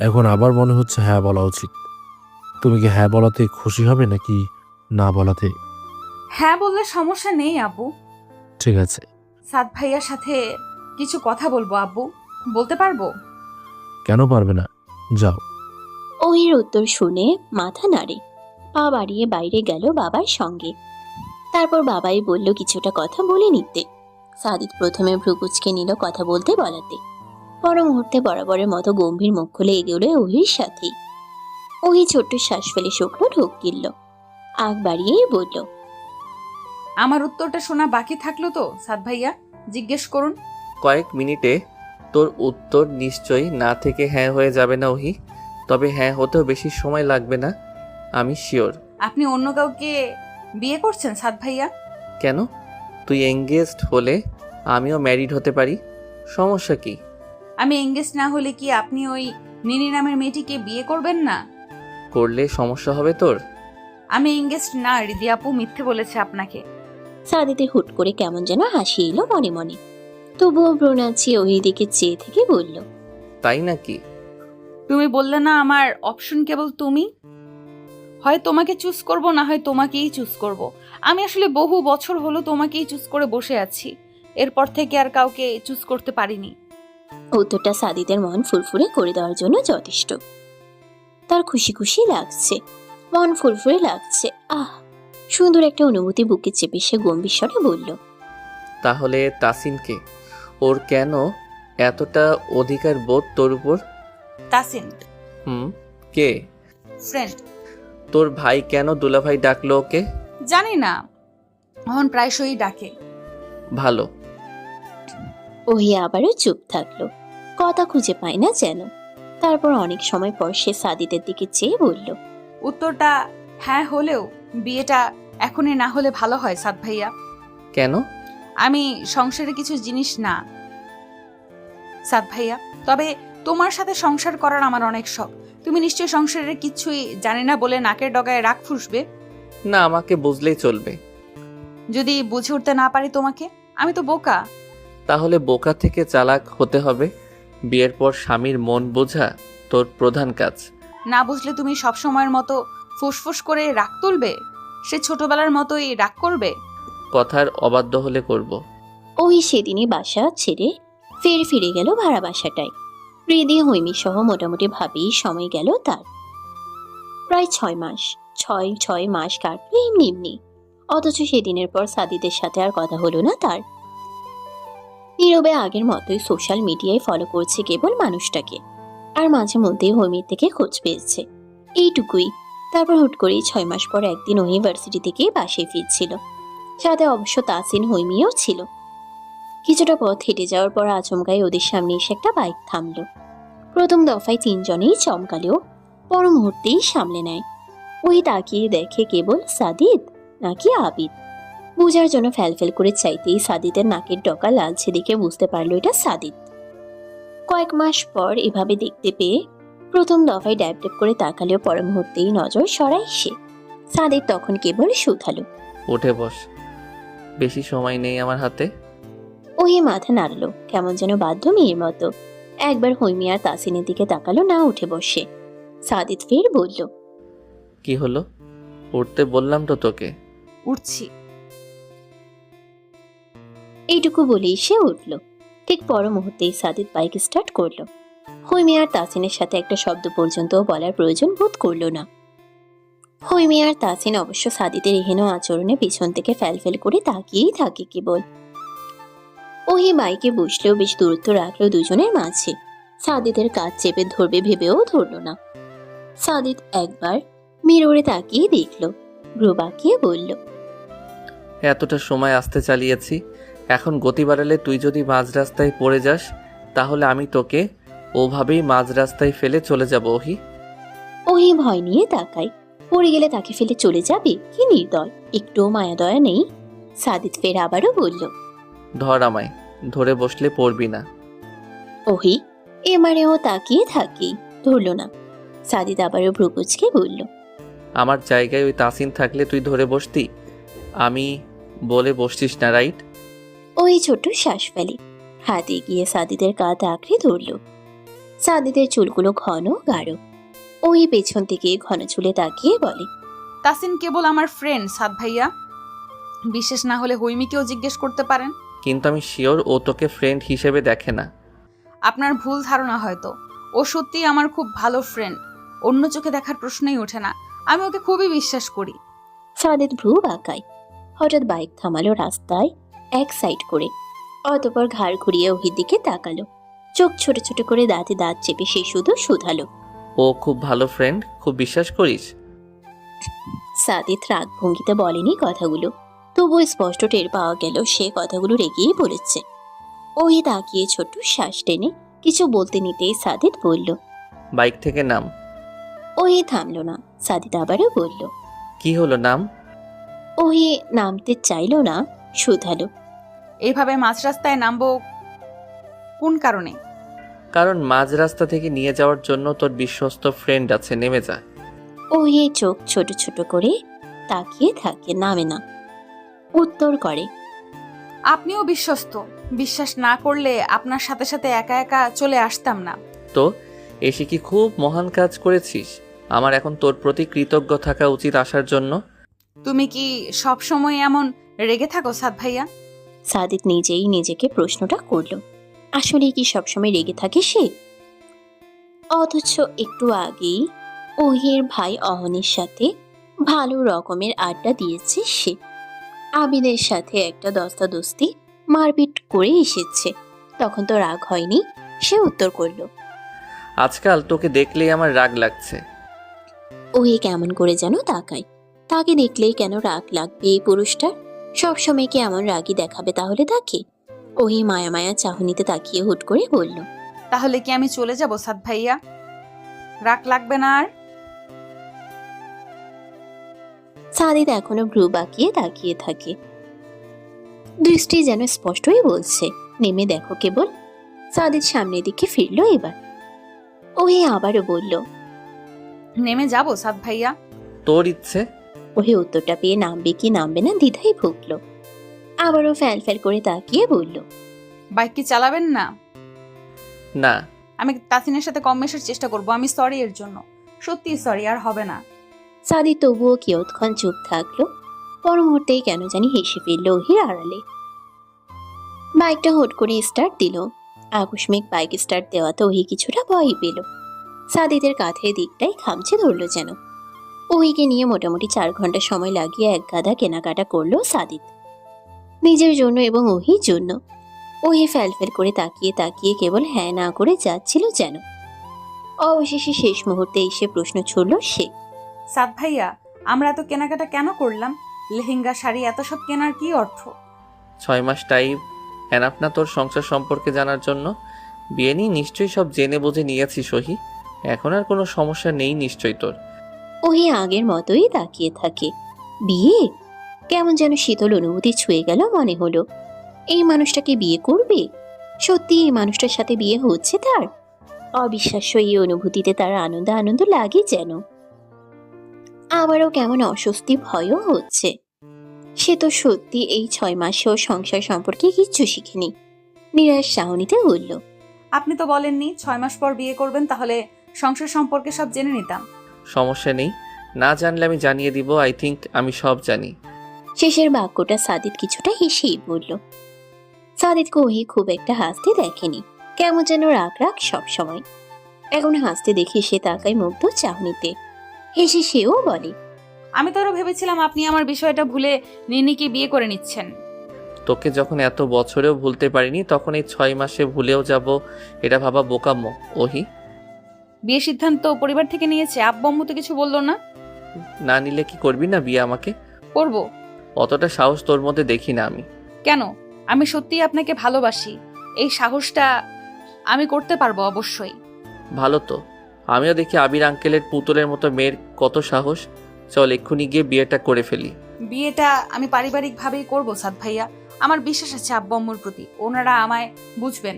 এখন আবার মনে হচ্ছে হ্যাঁ বলা উচিত। তুমি কি হ্যাঁ বলাতে খুশি হবে নাকি না বলাতে? হ্যাঁ বললে সমস্যা নেই আব্বু। ঠিক আছে। সাদ ভাইয়ার সাথে কিছু কথা বলবো আব্বু, বলতে পারবো? কেন পারবে না, যাও। ওহির উত্তর শুনে মাথা নাড়ে, পা বাড়িয়ে বাইরে গেল বাবার সঙ্গে। তারপর বাবাই বলল কিছুটা কথা বলে নিতে। সাদিত প্রথমে ভ্রুকুচকে নিল কথা বলতে বলাতে, পর মুহূর্তে বরাবরের মতো গম্ভীর মুখ খুলে এগোলো ওহির সাথেই। ওই ছোট্ট শ্বাস ফেলে শুকনো ঢোক গিলল। আগ বাড়িয়েই বলল, আমার উত্তরটা শোনা বাকি থাকলো তো সাদ ভাইয়া? জিজ্ঞেস করুন। কয়েক মিনিটে তোর উত্তর নিশ্চয়ই না থেকে হ্যাঁ হয়ে যাবে না ওহি, তবে হ্যাঁ হতেও বেশি সময় লাগবে না, আমি শিওর। আপনি অন্য কাউকে বিয়ে করছেন সাদ ভাইয়া? কেন? তুই এঙ্গেজড হলে আমিও ম্যারিড হতে পারি, সমস্যা কি? আমি এঙ্গেজ না হলে কি আপনি ওই নিনি নামের মেয়েটিকে বিয়ে করবেন না? করলে সমস্যা হবে তোর? আমি এঙ্গেজ না, রিদি আপু মিথ্যে বলেছে আপনাকে। সাদিতের হুট করে কেমন যেন হাসি এলো মনে মনে। তবুও ব্রোনাচি ওই দিকে চেয়ে থেকে বলল, তাই নাকি? তুমি বললে না আমার অপশন কেবল তুমি? হয় তোমাকে চুজ করব, না হয় তোমাকেই চুজ করব। আমি আসলে বহু বছর হলো তোমাকেই চুজ করে বসে আছি, এরপর থেকে আর কাউকে চুজ করতে পারিনি। উত্তরটা সাদিতের মন ফুরফুরে করে দেওয়ার জন্য যথেষ্ট। তার খুশি খুশি লাগছে, মন ফুরফুরে লাগছে। আহ, সুন্দর একটা অনুভূতি বুকে চেপে সে গম্ভীর স্বরে বলল, তাহলে তাসিনকে? ওর কেন এতটা অধিকার বোধ তোর উপর? তাসিন? কে? ফ্রেন্ড। তোর ভাই কেন দুলাভাই ডাকলো ওকে? জানি না, এখন প্রায়শই ডাকে। ভালো। ওহি আবারও চুপ থাকলো, কথা খুঁজে পায় না যেন। তারপর অনেক সময় পর সে সাদিতের দিকে চেয়ে বলল, উত্তরটা হ্যাঁ হলেও বিয়েটা এখনই না হলে ভালো হয় সাদ ভাইয়া। কেন? আমি সংসারে কিছু জিনিস না সাদ ভাইয়া, তবে তোমার সাথে সংসার করার আমার অনেক শখ। তুমি নিশ্চয়ই সংসারের কিছুই জানি না বলে নাকের ডগায় রাগ ফুসবে। না, আমাকে বুঝলেই চলবে। যদি বুঝে উঠতে না পারি তোমাকে? আমি তো বোকা। তাহলে বোকা থেকে চালাক হতে হবে। বিয়ের পর স্বামীর মন বোঝা তোর প্রধান কাজ। না বুঝলে তুমি সব সময়ের মতো ফুসফুস করে রাগ তুলবে? সে ছোটবেলার মতোই রাগ করবে? কথার অবাধ্য হলে করব। ওই সেদিনই বাসা ছেড়ে ফিরে গেল ভাড়া বাসাটায়। হৃদি হৈমি সহ মোটামুটি ভাবেই সময় গেল তার। প্রায় 6 মাস। ছয় মাস কাটলো এমনি এমনি। অথচ সেদিনের পর সাদিদের সাথে আর কথা হলো না তার। নীরবে আগের মতোই সোশ্যাল মিডিয়ায় ফলো করছে কেবল মানুষটাকে, আর মাঝে মধ্যে হৈমির থেকে খোঁজ পেয়েছে, এইটুকুই। তারপর হুট করেই 6 মাস পর একদিন ইউনিভার্সিটি থেকে বাসায় ফিরছিল। সাথে অবশ্য তাসিন হৈমিও ছিল। কিছুটা পথ হেঁটে যাওয়ার পর আচমকাই ওদের সামনে এসে একটা বাইক থামলো। প্রথম দফায় 3 জনেই চমকালেও পর মুহূর্তেই সামলে নেয়। ওই তাকিয়ে দেখে কেবল সাদিদ নাকি আবিদ। বোঝার জন্য ফ্যালফেল করে চাইতেই সাদিদের নাকের ডগা লালচে দেখে বুঝতে পারলো এটা সাদিদ। কয়েক মাস পর এভাবে দেখতে পেয়ে প্রথম দফায় ড্যাব ড্যাব করে তাকালেও পর মুহূর্তেই নজর সরায় সে। সাদিদ তখন কেবল শুধালো, উঠে বস, বেশি সময় নেই আমার হাতে। ওই মাথা নাড়লো কেমন যেন বাধ্য মেয়ের মতো। একবার হৈমি আর তাসিনের দিকে তাকালো, না উঠে বসে। সাদিদ ফের বলল, কি হলো? উঠতে বললাম তো তোকে। উঠছি। এইটুকু বলেই সে উঠল। ঠিক পর মুহূর্তেই সাদিদ বাইক স্টার্ট করলো। হৈমি আর তাসিনের সাথে একটা শব্দ পর্যন্ত বলার প্রয়োজন বোধ করলো না। হৈমি আর তাসিন অবশ্য সাদিদের এহেন আচরণে পিছন থেকে ফ্যালফেল করে তাকিয়েই থাকে কেবল। ওই বাইকে বসলেও বেশ দূরত্ব রাখলো দুজনের মাঝে। সাদিদের কাজ চেপে ধরবে ভেবেও ধরল না। সাদিদ একবার মিররে তাকিয়ে দেখলো, ভ্রু বাঁকিয়ে বলল, এতটা সময় আসতে চালিয়েছি, এখন গতি বাড়ালে তুই যদি মাঝ রাস্তায় পড়ে যাস তাহলে আমি তোকে ওভাবেই মাঝ রাস্তায় ফেলে চলে যাব। ওহি ওই ভয় নিয়ে তাকায়, পড়ে গেলে তাকে ফেলে চলে যাবে? কি নির্দয়, একটুও মায়া দয়া নেই। সাদিদ ফের আবারও বলল, ধর আমায়, ধরে বসলে পড়বি না। ওহি এবারেও তাকিয়ে থাকি, ধরল না। সাদিদ আবারও ভ্রু কুঁচকে বলল, আমার জায়গায় ওই তাসিন থাকলে তুই ধরে বসতি, আমি বলে বসছিস না, রাইট? ওই ছোট্ট শ্বাস ফেলে হাতে গিয়ে সাদিদের কাঁধ আঁকড়ে ধরল। সাদিদের চুলগুলো ঘন গাঢ়। ওই পেছন থেকে ঘন চুলে তাকিয়ে বলে, তাসিন কেবল আমার ফ্রেন্ড সাদ ভাইয়া। বিশেষ না হলে হৈমিকেও জিজ্ঞেস করতে পারেন। কিন্তু আমি শিওর ও তোকে ফ্রেন্ড হিসেবে দেখে না। আপনার ভুল ধারণা হয়তো। ও সত্যিই আমার খুব ভালো ফ্রেন্ড, অন্য চোখে দেখার প্রশ্নই ওঠে না। আমি ওকে খুবই বিশ্বাস করি। সাদিদ ভ্রু বাঁকায়। হঠাৎ বাইক থামালো রাস্তায় এক সাইড করে। অতঃপর ঘাড় ঘুরিয়ে ওহির দিকে তাকালো। চোখ ছোট ছোট করে দাঁতে দাঁত চেপে সে শুধু শুধালো, ও খুব ভালো ফ্রেন্ড, খুব বিশ্বাস করিস? সাদিত রাগ ভঙ্গিতে বলেনি কথাগুলো, তবুও স্পষ্ট টের পাওয়া গেল সে কথাগুলো রেগেই বলেছে। ওই তাকিয়ে ছোট্ট শ্বাস টেনে কিছু বলতে নিতেই সাদিত বলল। বাইক থেকে নাম। ওই থামলো না। সাদিত আবারও বলল। কি হলো, নাম? ওই নামতে চাইলো না, শুধালো। এইভাবে মাঝ রাস্তায় নামবো কোন কারণে? কারণ মাঝ রাস্তা থেকে নিয়ে যাওয়ার জন্য তোর বিশ্বস্ত ফ্রেন্ড আছে, নেমে যা। ওই চোখ ছোট ছোট করে তাকিয়ে থাকে, নামে না। উত্তর করে। আপনিও বিশ্বস্ত, বিশ্বাস না করলে আপনার সাথে সাথে একা একা চলে আসতাম না। তো এসে কি খুব মহান কাজ করেছিস? আমার এখন তোর প্রতি কৃতজ্ঞ থাকা উচিত আসার জন্য। তুমি কি সব সময় এমন রেগে থাকো সাদ ভাইয়া? সাদিত নিজেই নিজেকে প্রশ্নটা করলো, আসলে কি সবসময় রেগে থাকে সে? অথচ একটু আগেই ওহির ভাই অহনের সাথে ভালো রকমের আড্ডা দিয়েছে সে। আবিদের সাথে একটা দস্তাদস্তি মারপিট করে এসেছে, তখন তো রাগ হয়নি। সে উত্তর করলো। আজকাল তোকে দেখলেই আমার রাগ লাগছে। ওহি কেমন করে যেন তাকায়। তাকে দেখলেই কেন রাগ লাগবে এই পুরুষটার? সবসময় কি এমন রাগই দেখাবে তাহলে তাকে? ওহি মায়া মায়া চাহনিতে তাকিয়ে হুট করে বলল। তাহলে কি আমি চলে যাব সাদ ভাইয়া? রাগ লাগবে না আর? সাদিত এখনো ভ্রু বাঁকিয়ে তাকিয়ে থাকে, দৃষ্টি যেন স্পষ্টই বলছে, নেমে দেখো কেবল। সাদিত সামনের দিকে ফিরল এবার। ওহি আবারও বলল। নেমে যাব সাদ ভাইয়া। তোর ইচ্ছে। ওহি উত্তরটা পেয়ে নামবে কি নামবে না দ্বিধাই ভুগল। আবারও ফ্যাল ফ্যাল করে তাকিয়ে বলল। বাইক কি চালাবেন না? না। আমি তাসিনের সাথে কম মেশার চেষ্টা করব, আমি সরি এর জন্য, সত্যি সরি, আর হবে না। সাদিত তবুও কিয়ৎক্ষণ চুপ থাকলো। পর মুহূর্তেই কেন জানি হেসে ফেলল ওহির আড়ালে। বাইকটা হুট করে স্টার্ট দিল। আকস্মিক বাইক স্টার্ট দেওয়াতে ওহি কিছুটা ভয়ই পেল। সাদিতের কাঁধের দিকটাই খামচে ধরলো যেন। ওহিকে নিয়ে মোটামুটি 4 ঘন্টা সময় লাগিয়ে এক গাদা কেনাকাটা করলো সাদিত, নিজের জন্য এবং ওহির জন্য। ওহি ফ্যাল ফ্যাল করে তাকিয়ে তাকিয়ে কেবল হ্যাঁ না করে যাচ্ছিল যেন। অবশেষে শেষ মুহূর্তে এসে প্রশ্ন ছুড়ল সে। সাদ ভাইয়া, আমরা এত কেনাকাটা কেন করলাম? লেহেঙ্গা, শাড়ি, এত সব কেনার কি অর্থ? 6 মাস টাইম এনাফ না তোর সংসার সম্পর্কে জানার জন্য? বিয়ে নিয়ে নিশ্চয়ই সব জেনে বুঝে নিয়েছিস ওহি, এখন আর কোনো সমস্যা নেই নিশ্চয়ই তোর। ওহি আগের মতোই তাকিয়ে থাকে। বিয়ে? কেমন যেন শীতল অনুভূতি ছুঁয়ে গেল মনে হলো। এই মানুষটাকে বিয়ে করবে? সত্যি এই মানুষটার সাথে বিয়ে হচ্ছে তার? অবিশ্বাস্য এই অনুভূতিতে তার আনন্দ আনন্দ লাগে যেন। আবারও কেমন অস্বস্তি ভয়ও হচ্ছে। সে তো সত্যি এই 6 মাসেও সংসার সম্পর্কে কিচ্ছু শিখেনি। নিরাশ চাহনিতে বলল। আপনি তো বলেননি 6 মাস পর বিয়ে করবেন, তাহলে সংসার সম্পর্কে সব জেনে নিতাম। সমস্যা নেই, না জানলে আমি জানিয়ে দিব। আই থিঙ্ক আমি সব জানি। শেষের বাক্যটা সাদিত কিছুটা হেসেই বলল। সাদিতকে ওহি খুব একটা হাসতে দেখেনি, কেমন যেন রাগ রাগ সব সময়। এখন হাসতে দেখে সে তাকায় মুগ্ধ চাহনিতে। হেসে সেও বলে। আমি তো আরো ভেবেছিলাম আপনি আমার বিষয়টা ভুলে নিনিকে বিয়ে করে নিচ্ছেন। তোকে যখন এত বছরেও ভুলতে পারিনি, তখন এই 6 মাসে ভুলেও যাব এটা ভাবা বোকামো ওহি। বিয়ে সিদ্ধান্ত পরিবার থেকে নিয়েছে, আব্বু আম্মু তো কিছু বললো না? না নিলে কি করবি না বিয়ে আমাকে? করব। অতটা সাহস তোর মধ্যে দেখি না আমি। কেন? আমি সত্যিই আপনাকে ভালোবাসি, এই সাহসটা আমি করতে পারবো অবশ্যই। ভালো তো, আমিও দেখি আবির আঙ্কেলের পুতুলের মতো মেয়ের কত সাহস। চল এক্ষুনি গিয়ে বিয়েটা করে ফেলি। বিয়েটা আমি পারিবারিকভাবেই করব সাদ ভাইয়া। আমার বিশ্বাস আছে আব্বু আম্মুর প্রতি, ওনারা আমায় বুঝবেন।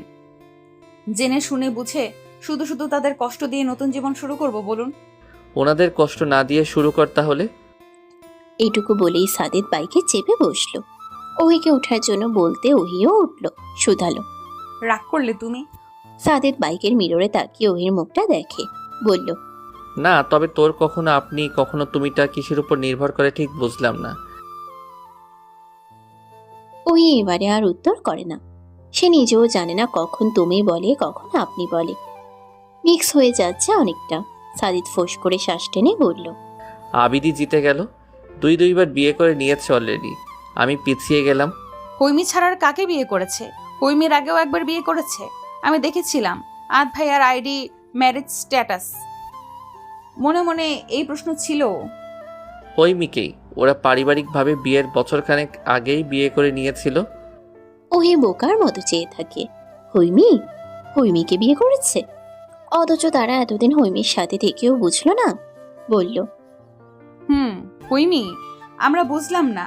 জেনে শুনে বুঝে শুধু শুধু তাদের কষ্ট দিয়ে নতুন জীবন শুরু করব বলুন? ওনাদের কষ্ট না দিয়ে শুরু কর তাহলে। এইটুকু বলেই সাদিত বাইকে চেপে বসলো। ওহিকে ওঠার জন্য বলতে ওহিও উঠল, শুধালো। রাগ করলে তুমি? সাদিত বাইকের মিররে তাকিয়ে ওহির মুখটা দেখে, বলল। না, তবে তোর কখনো আপনি কখনো তুমিটা কিসের উপর নির্ভর করে ঠিক বুঝলাম না। ওহি এবারে আর উত্তর করে না। সে নিজেও জানে না কখন তুমি বলে কখন আপনি বলে, মিক্স হয়ে যাচ্ছে অনেকটা। সাদিত ফোঁস করে শ্বাস টেনে বলল। আবিদি জিতে গেল, 2বার বিয়ে করে নিয়েছে অলরেডি। আমি পিছিয়ে গেলাম। হৈমি ছাড়ার কাকে বিয়ে করেছে? হৈমির আগেও একবার বিয়ে করেছে, আমি দেখেছিলাম। আদ ভাইয়ার আইডি ম্যারেজ স্ট্যাটাস। মনে মনে এই প্রশ্ন ছিল। হৈমিকেই ওরা পারিবারিকভাবে বিয়ের বছরখানেক আগেই বিয়ে করে নিয়েছিল। ওহি বোকার মতো চেয়ে থাকে। হৈমি হৈমিকে বিয়ে করেছে? অথচ তারা এতদিন হৈমির সাথে থেকেও বুঝলো না। বলল, হৈমি, আমরা বুঝলাম না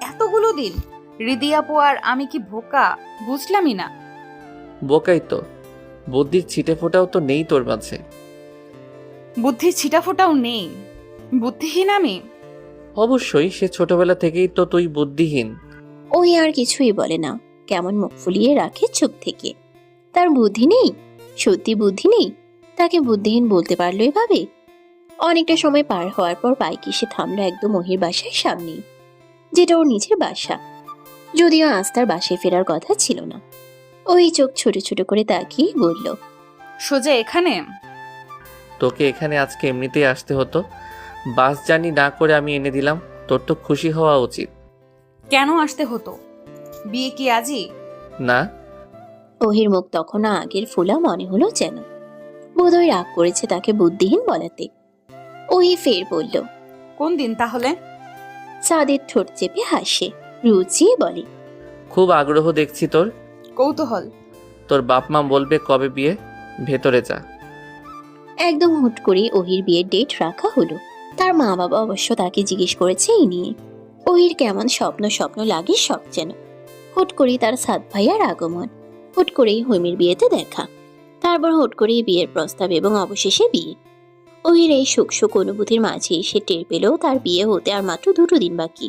এতগুলো দিন। রিদি আপু আর আমি কি বোকা? বুঝলামই না। বোকাই তো, বুদ্ধির ছিটে ফোটাও তো নেই তোর মাঝে। বুদ্ধির ছিটাফোটাও নেই, বুদ্ধিহীন আমি। অবশ্যই, সে ছোটবেলা থেকেই তো তুই বুদ্ধিহীন। ওই আর কিছুই বলে না, কেমন মুখ ফুলিয়ে রাখে চুপ থেকে। তার বুদ্ধি নেই? সত্যি বুদ্ধি নেই? তাকে বুদ্ধিহীন বলতে পারলো এভাবে? অনেকটা সময় পার হওয়ার পর বাইক এসে থামলো একদম ওহির বাসার সামনেই, যেটা ওর নিজের বাসা। যদিও আজ তার বাসায় ফেরার কথা ছিল না। ওই চোখ ছোট ছোট করে তাকিয়ে বলল, সোজা এখানে? তোকে এখানে আজকে এমনিতেই আসতে হতো, বাস জার্নি না করে আমি এনে দিলাম। তোর তো খুশি হওয়া উচিত। কেন আসতে হতো? বিয়ে কি আজই? না। ওহির মুখ তখন আগের ফোলা মনে হলো যেন। বোধহয় রাগ করেছে তাকে বুদ্ধিহীন বলাতে। ওহি ফের বলল, কোন দিন তাহলে? সাদের ঠোঁট চেপে হাসে, রুচিয়ে বলে, খুব আগ্রহ দেখছি তোর। কৌতূহল। তোর বাপ মা বলবে কবে বিয়ে, ভেতরে যা। একদম হুট করে ওহির বিয়ের ডেট রাখা হলো। তার মা বাবা অবশ্য তাকে জিজ্ঞেস করেছে এই নিয়ে। ওহির কেমন স্বপ্ন স্বপ্ন লাগে সব যেন। হুট করেই তার সাত ভাইয়ার আগমন, হুট করেই হৈমির বিয়েতে দেখা, তারপর হুট করেই বিয়ের প্রস্তাব এবং অবশেষে বিয়ে। ওহির এই সুখ সুখ অনুভূতির মাঝে এসে টের পেলেও তার বিয়ে হতে আর মাত্র 2 দিন বাকি।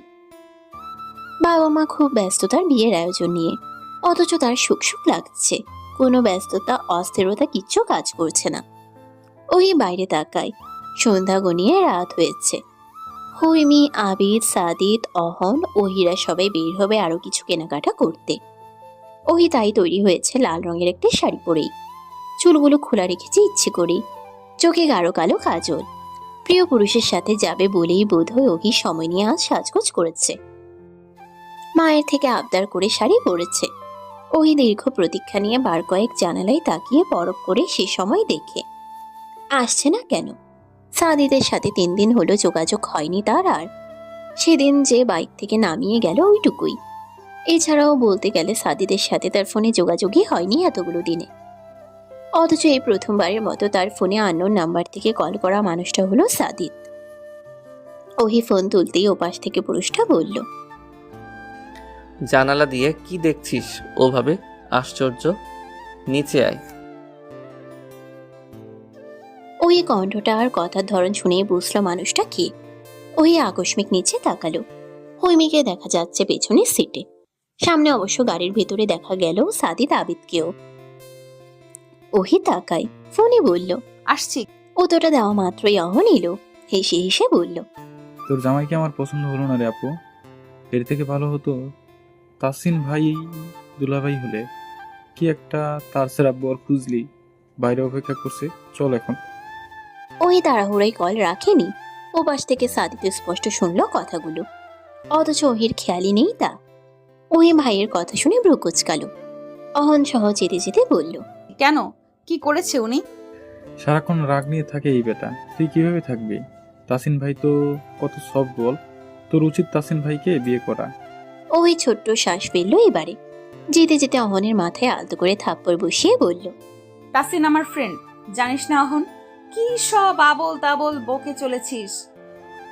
বাবা মা খুব ব্যস্ত তার বিয়ের আয়োজন নিয়ে, অথচ তার সুখ সুখ লাগছে। কোনো ব্যস্ততা অস্থিরতা কিচ্ছু কাজ করছে না। ওহি বাইরে তাকায়, সন্ধ্যা গনিয়ে রাত হয়েছে। হৈমি, আবিদ, সাদিত, অহন, ওহিরা সবাই বের হবে আরো কিছু কেনাকাটা করতে। ওহি তাই তৈরি হয়েছে লাল রঙের একটি শাড়ি পরেই, চুলগুলো খোলা রেখেছে ইচ্ছে করেই, চোখে গাঢ় কালো কাজল। প্রিয় পুরুষের সাথে যাবে বলেই বোধহয় ওহি সময় নিয়ে আজ সাজগোজ করেছে। মায়ের থেকে আবদার করে শাড়ি পরেছে। ওহি দীর্ঘ প্রতীক্ষা নিয়ে বার কয়েক জানালায় তাকিয়ে পরখ করে সে সময় দেখে আসছে না কেন। সাদিদের সাথে 3 দিন হলো যোগাযোগ হয়নি তার আর। সেদিন যে বাইক থেকে নামিয়ে গেল ওইটুকুই। এছাড়াও বলতে গেলে সাদিদের সাথে তার ফোনে যোগাযোগই হয়নি এতগুলো দিনে। অথচ এই প্রথমবারের মতো তার ফোনে আননোন নাম্বার থেকে কল করা মানুষটা হলো সাদিদ। ওহি ফোন তুলতেই ওপাশ থেকে পুরুষটা বলল, জানালা দিয়ে কি দেখছিস ওভাবে? আশ্চর্য, নিচে আয়। ওই কণ্ঠটা আর কথার ধরন শুনেই বুঝলো মানুষটা কে। ওই আকস্মিক নিচে তাকালো। হৈমিকে দেখা যাচ্ছে পেছনের সিটে। সামনে অবশ্য গাড়ির ভেতরে দেখা গেল সাদিদ আবিদকেও। ওহি তাকায়, ফোনে বলল, আসছি। উত্তরটা দেওয়া মাত্রই অহন এলো। হেসে হেসে বলল, তোর জামাইকে আমার পছন্দ হলো না রে আপু। এর থেকে ভালো হতো তাসিন ভাই দুলাভাই হলে। কি একটা তার সেরা বর খুঁজলি, বাইরে অপেক্ষা করছে, চল এখন। ওই তাড়াহুড়োই কল রাখেনি। ওপাশ থেকে সাদিদ স্পষ্ট শুনলো কথাগুলো, অথচ ওহির খেয়ালই নেই তা। ওহি ভাইয়ের কথা শুনে ভ্রু কুচকালো। অহন সহ যেতে যেতে বলল, কেন? কি করেছে উনি? সারাক্ষণ রাগ নিয়ে থাকে এই বেটা। তুই কিভাবে থাকবি? তাসিন ভাই তো কত সব বল। তোর উচিত তাসিন ভাইকে বিয়ে করা। ওই ছোট্ট শ্বাস ফেললো এবারে। যেতে যেতে অহনের মাথায় আলতো করে থাপ্পড় বসিয়ে বলল, তাসিন আমার ফ্রেন্ড, জানিস না অহন? কি সব আবল তাবল বকে চলেছিস।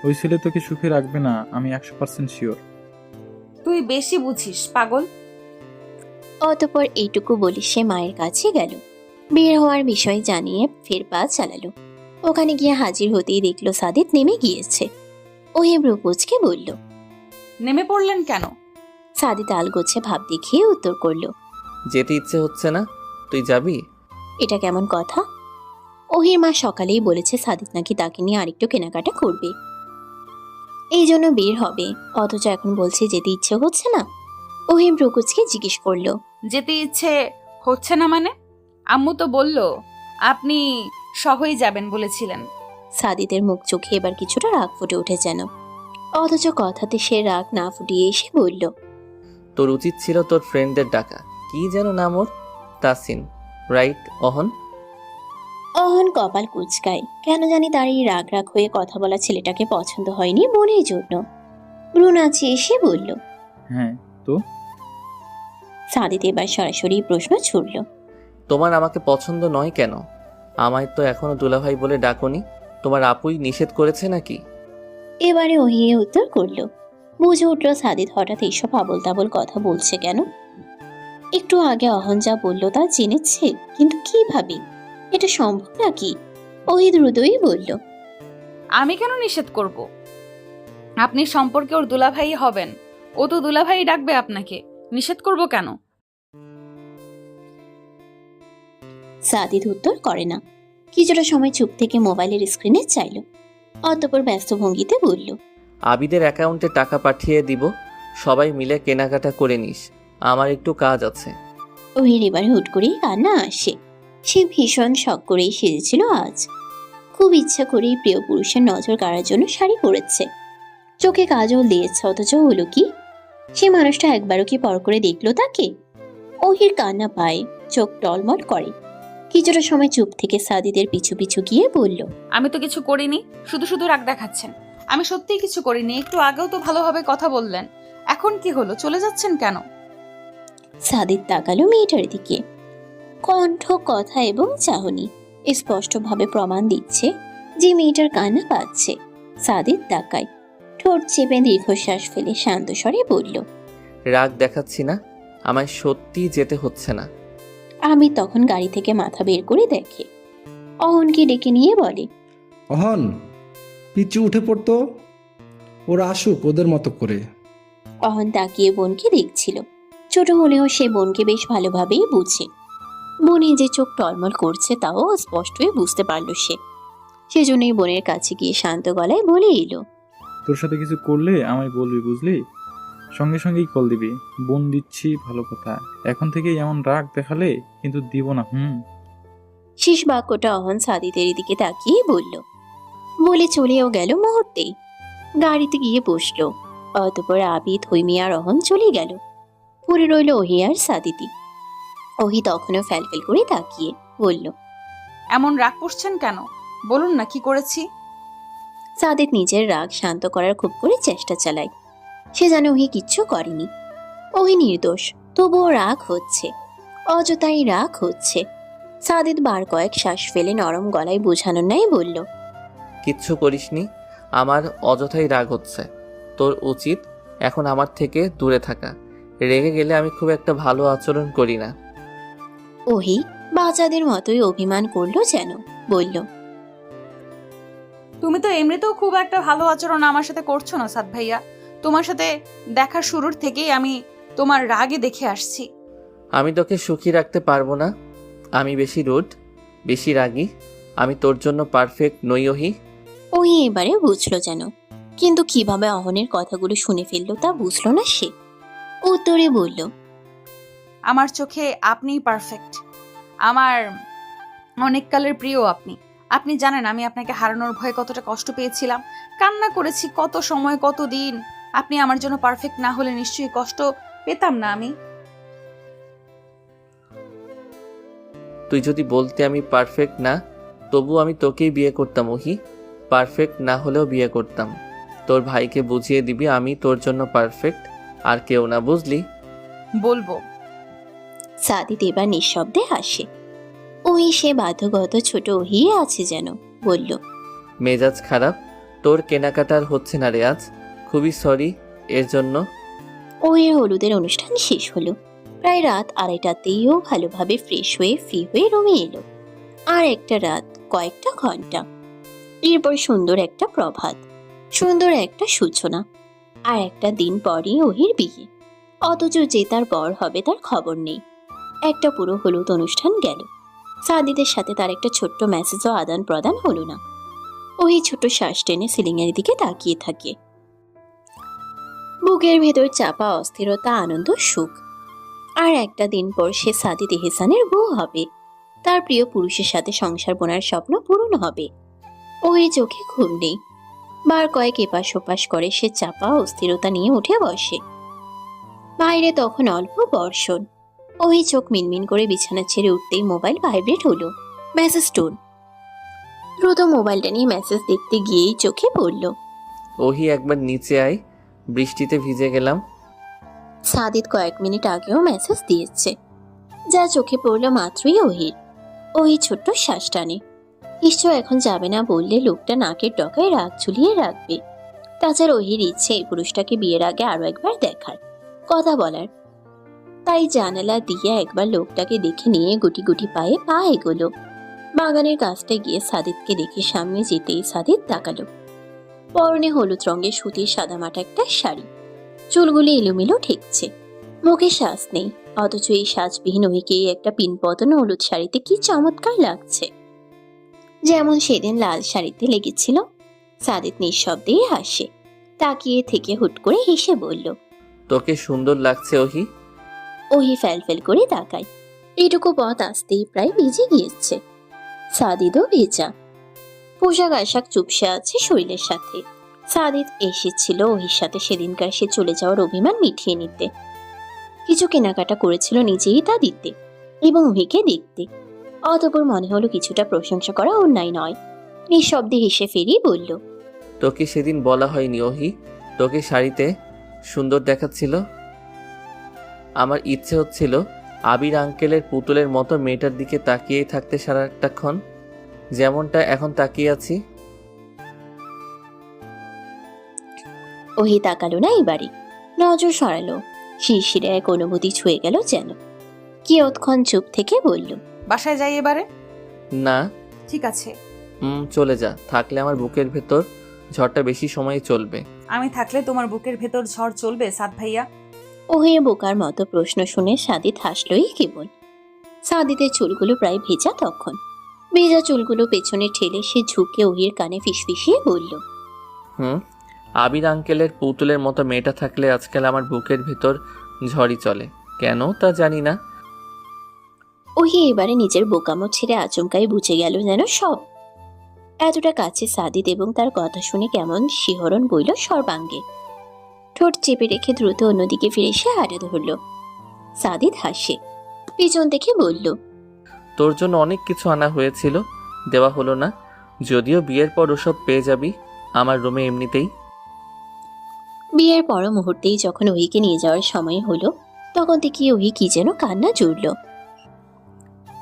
ওই ছেলে তোকে সুখে রাখবে না, আমি 100% শিওর। তুই বেশি বুঝিস পাগল। অতঃপর এইটুকু বলে সে মায়ের কাছে গেল। বের হওয়ার বিষয় জানিয়ে ফের পা চালালো। ওখানে গিয়ে হাজির হতেই দেখলো সাদিদ নেমে গিয়েছে। ওহি ভ্রু কুচকে বলল, নেমে পড়লেন কেন? সাদিদ আলগোছে ভাব দেখিয়ে উত্তর করলো, যেতে ইচ্ছে হচ্ছে না, তুই যাবি? এটা কেমন কথা? ওহির মা সকালেই বলেছে সাদিদ নাকি তাকে নিয়ে আরেকটু কেনাকাটা করবে, এই জন্য বের হবে, অথচ এখন বলছে যেতে ইচ্ছে হচ্ছে না। ওহি ভ্রু কুচকে জিজ্ঞেস করলো, যেতে ইচ্ছে হচ্ছে না মানে? আম্মু তো বলল আপনি সহই যাবেন বলেছিলেন। সাদিদের মুখ চোখে এবার কিছুটা রাগ ফুটে ওঠে যেন, অথচ কথাতে সে রাগ না ফুটিয়ে এসে বলল, তোর উচিত ছিল তোর ফ্রেন্ডদের ডাকা। কি যেন নাম ওর? তাসিন, রাইট অহন? অহন কপাল কুচকায়, কেন জানি তার এই রাগ রাগ হয়ে কথা বলা ছেলেটাকে পছন্দ হয়নি বোনের জন্য। ভ্রু নাচিয়ে এসে বলল। হ্যাঁ তো? সাদিত এবার সরাসরি প্রশ্ন ছুড়ল। তোমার আমাকে পছন্দ নয় কেন? আমায় তো এখনো দুলাভাই বলে ডাকনি। তোমার আপুই নিষেধ করেছে নাকি? এবারে ওহিয়ে উত্তর করল। বুঝে উঠল সাদিত হঠাৎ এইসব আবল তাবল কথা বলছে কেন। একটু আগে অহন যা বলল তা জেনেছে, কিন্তু কিভাবে? এটা সম্ভব নাকি? ওহি দ্রুতই বলল। আমি কেন নিষেধ করব? আপনি সম্পর্কে ওর দুলাভাই হবেন, ও তো দুলাভাই ডাকবে আপনাকে, নিষেধ করব কেন? সাদিত উত্তর করে না। কিছুটা সময় চুপ থেকে মোবাইলের স্ক্রিনে চাইল, অতঃপর ব্যস্ত ভঙ্গিতে বলল। আবিদের অ্যাকাউন্টে টাকা পাঠিয়ে দিব, সবাই মিলে কেনাকাটা করে নিস, আমার একটু কাজ আছে। ওহির এবারে হুট করেই কান্না আসে। সে ভীষণ শখ করেই সেজেছিল আজ। খুব ইচ্ছা করেই প্রিয় পুরুষের নজর কাড়ার জন্য শাড়ি পরেছে, চোখে কাজল দিয়েছে, অথচ হলো কি? সে মানুষটা একবারও কি পর করে দেখলো তাকে? ওহির কান্না পায়, চোখ টলমল করে। কিছুটা সময় চুপ থেকে সাদিদের পিছু পিছু গিয়ে বলল। আমি তো কিছু করিনি, শুধু শুধু রাগ দেখাচ্ছেন। আমি সত্যিই কিছু করিনি, একটু আগেও তো ভালোভাবে কথা বললেন, এখন কি হলো, চলে যাচ্ছেন কেন? সাদিদ তাকালো মেয়েটার দিকে। কণ্ঠ, কথা এবং চাহনি স্পষ্টভাবে প্রমাণ দিচ্ছে যে মেয়েটার কান্না পাচ্ছে। সাদিদ তাকায়, ঠোঁট চেপে দীর্ঘশ্বাস ফেলে শান্ত স্বরে বলল। রাগ দেখাচ্ছি না, আমায় সত্যি যেতে হচ্ছে না। আমি তখন গাড়ি থেকে মাথা বের করে দেখে। অহনকে ডেকে নিয়ে বলে। অহন, পিছু উঠে পড়তো, ওরা আসুক ওদের মতো করে। অহন তাকিয়ে বোনকে দেখছিল। ছোট হলেও সে বোনকে বেশ ভালোভাবেই বুঝে। বোনে যে চোখ টলমল করছে তাও স্পষ্টই বুঝতে পারল সে। সেজন্যই বোনের কাছে গিয়ে শান্ত গলায় বলে এলো। তোর সাথে কিছু করলে আমায় বলবি, বুঝলি? সঙ্গে সঙ্গেই কল দিবি। বোন দিচ্ছি, ভালো কথা। এখন থেকেই এমন রাগ দেখালে কিন্তু দিব না। শেষ বাক্যটা অহন সাদিতের দিকে তাকিয়ে বলল, বলে চলেও গেল মুহূর্তেই। গাড়িতে গিয়ে বসলো। অতঃপর আবিদ, হৈমি আর অহন চলে গেল। পড়ে রইল ওহি আর সাদিতি। ওহি তখনও ফ্যালফেল করে তাকিয়ে বলল। এমন রাগ করছেন কেন? বলুন না কি করেছি। সাদিত নিজের রাগ শান্ত করার খুব করে চেষ্টা চালায়। সে জানে ওহি কিচ্ছু করেনি, ওহি নির্দোষ, তবুও রাগ হচ্ছে, অযথাই রাগ হচ্ছে। সাদিত বার কয়েক শ্বাস ফেলে নরম গলায় বোঝানোর ন্যায় বলল। কিচ্ছু করিসনি, আমার অযথাই রাগ হচ্ছে। তোর উচিত এখন আমার থেকে দূরে থাকা। রেগে গেলে আমি খুব একটা ভালো আচরণ করি না। ওহি বাচ্চাদের মতোই অভিমান করলো যেন, বলল। তুমি তো এমনিতেও খুব একটা ভালো আচরণ আমার সাথে করছো না সাদ ভাইয়া। তোমার সাথে দেখার শুরুর থেকেই আমি তোমার রাগে দেখে আসছি। আমি তোকে সুখী রাখতে পারবো না, আমি বেশি রুড, বেশি রাগী। আমি তোর জন্য পারফেক্ট নই ওহি। ওহি এবারে বুঝলো যেন, কিন্তু কিভাবে অহনের কথাগুলো শুনে ফেললো তা বুঝলো না সে। উত্তরে বলল। আমার চোখে আপনিই পারফেক্ট, আমার অনেক কালের প্রিয় আপনি। আপনি জানেন আমি আপনাকে হারানোর ভয়ে কতটা কষ্ট পেয়েছিলাম, কান্না করেছি কত সময়, কত দিন। আপনি আমার জন্য পারফেক্ট না হলে নিশ্চয়ই কষ্ট পেতাম না আমি। তুই যদি বলতে আমি পারফেক্ট না, তবু আমি তোকেই বিয়ে করতাম ওহি। পারফেক্ট না হলেও বিয়ে করতাম। তোর ভাইকে বুঝিয়ে দিবি আমি তোর জন্য পারফেক্ট, আর কেউ না, বুঝলি? বলবো। সাদিত এবার নিঃশব্দে হাসে। ওহি সে বাধ্যগত ছোট ওহিয়ে আছে যেন, বলল। মেজাজ খারাপ, তোর কেনাকাটার হচ্ছে না রে আজ, খুবই সরি এর জন্য। ওহির হলুদের অনুষ্ঠান শেষ হলো প্রায় রাত 2:30তেইও ভালোভাবে ফ্রেশ হয়ে ফ্রি হয়ে রুমে এলো। আর একটা রাত, কয়েকটা ঘন্টা, এরপর সুন্দর একটা প্রভাত, সুন্দর একটা সূচনা। আর একটা দিন পরই ওহির বিয়ে, অথচ যে তার বর হবে তার খবর নেই। একটা পুরো হলুদ অনুষ্ঠান গেল, সাদিদের সাথে তার একটা ছোট্ট মেসেজও আদান প্রদান হলো না। ওহি ছোট শ্বাস টেনে সিলিংয়ের দিকে তাকিয়ে থাকে। বুকের ভেতর চাপা অস্থিরতা, আনন্দ, সুখ। আর একটা দিন পর সে সাদিদ এহসানের বউ হবে, তার প্রিয় পুরুষের সাথে সংসার বোনার স্বপ্ন পূরণ হবে। ওই চোখে ঘুম নেই, বার কয়েক এপাশ ওপাশ করে সে চাপা অস্থিরতা নিয়ে উঠে বসে। বাইরে তখন অল্প বর্ষণ। ওই চোখ মিনমিন করে বিছানা ছেড়ে উঠতেই মোবাইল ভাইব্রেট হলো। Message tone. দ্রুত মোবাইলটা নিয়ে মেসেজ দেখতে গিয়েই চোখে পড়ল। ওহি একবার নিচে আয়, বৃষ্টিতে ভিজে গেলাম। সাদিত কয়েক মিনিট আগেও মেসেজ দিয়েছে। যা চোখে পড়ল মাত্রই ওহির। ওহি ছোট্ট শ্বাস টানে। নিশ্চয় এখন যাবে না বললে লোকটা নাকের ডগায় রাগ ঝুলিয়ে রাখবে। তাছাড়া ওহির ইচ্ছে এই পুরুষটাকে বিয়ের আগে আরো একবার দেখার, কথা বলার। তাই জানালা দিয়ে একবার লোকটাকে দেখে নিয়ে গুটি গুটি পায়ে পা এগোলো। বাগানের কাছটায় গিয়ে সাদিতকে দেখে সামনে যেতেই সাদিত তাকালো। পরনে হলুদ রঙের সুতির সাদামাটা একটা শাড়ি, চুলগুলি এলোমেলো ঠেকছে, মুখে শ্বাস নেই, অথচ এই সাজবিহীন ওহিকে একটা পিনপতন হলুদ শাড়িতে কি চমৎকার লাগছে, যেমন সেদিন লাল শাড়িতে লেগেছিল। সাদিত নিঃশব্দেই হাসে। তাকিয়ে থেকে হুট করে হেসে বলল, তোকে সুন্দর লাগছে ওহি। ওহি ফ্যাল করে তাকায়। এটুকু পথ আসতেই প্রায় ভিজে গিয়েছে। সাদিদও ভেজা, পোশাক আশাক চুপসে আছে শরীরের সাথে। সাদিত এসেছিল ওহির সাথে সেদিনকার সে চলে যাওয়ার অভিমান মিটিয়ে নিতে। কিছু কেনাকাটা করেছিল নিজেই তা দিতে এবং ওহিকে দেখতে। অতঃপর মনে হলো কিছুটা প্রশংসা করা অন্যায় নয়। নিঃশব্দে হেসে ফিরিয়ে বলল, তোকে সেদিন বলা হয়নি ওহি, তোকে শাড়িতে সুন্দর দেখাচ্ছিল। আমার ইচ্ছে হচ্ছিল আবির আঙ্কেলের পুতুলের মতো মেয়েটার দিকে তাকিয়েই থাকতে সারাটাক্ষণ, যেমনটা এখন তাকিয়ে আছি। ওহি তাকালো না এবারে, নজর সরালো। শিরশিরে এক অনুভূতি ছুঁয়ে গেল যেন। কিয়ৎক্ষণ চুপ থেকে বলল, বাসায় যাই এবারে? না। ঠিক আছে। চলে যা, থাকলে আমার বুকের ভেতর ঝড়টা বেশি সময় চলবে। আমি থাকলে তোমার বুকের ভেতর ঝড় চলবে সাদ ভাইয়া? ওহির বোকার মতো প্রশ্ন শুনে সাদিত হাসলই কেবল। সাদিতের চুলগুলো প্রায় ভেজা তখন। ভেজা চুলগুলো পেছনে ঠেলে সে ঝুঁকে ওহির কানে ফিসফিসিয়ে বলল, আবির আঙ্কেলের পুতুলের মতো মেয়েটা থাকলে আজকাল আমার বুকের ভেতর ঝড়ই চলে। কেন তা জানি না। ওহি এবারে নিজের বোকামো ছেড়ে আচমকাই বুঝে গেল যেন সব। এতটা কাছে সাদিত এবং তার কথা শুনে কেমন শিহরণ বইল সর্বাঙ্গে। ঠোঁট চেপে রেখে দ্রুত অন্যদিকে ফিরে এসে হাঁটা ধরল। সাদিত হাসে, পিছন থেকে বলল, তোর জন্য অনেক কিছু আনা হয়েছিল, দেওয়া হলো না। যদিও বিয়ের পর ওসব পেয়ে যাবি আমার রুমে এমনিতেই। বিয়ের পর মুহূর্তেই যখন ওহিকে নিয়ে যাওয়ার সময় হলো, তখন থেকে ওহি কি যেন কান্না জুড়ল।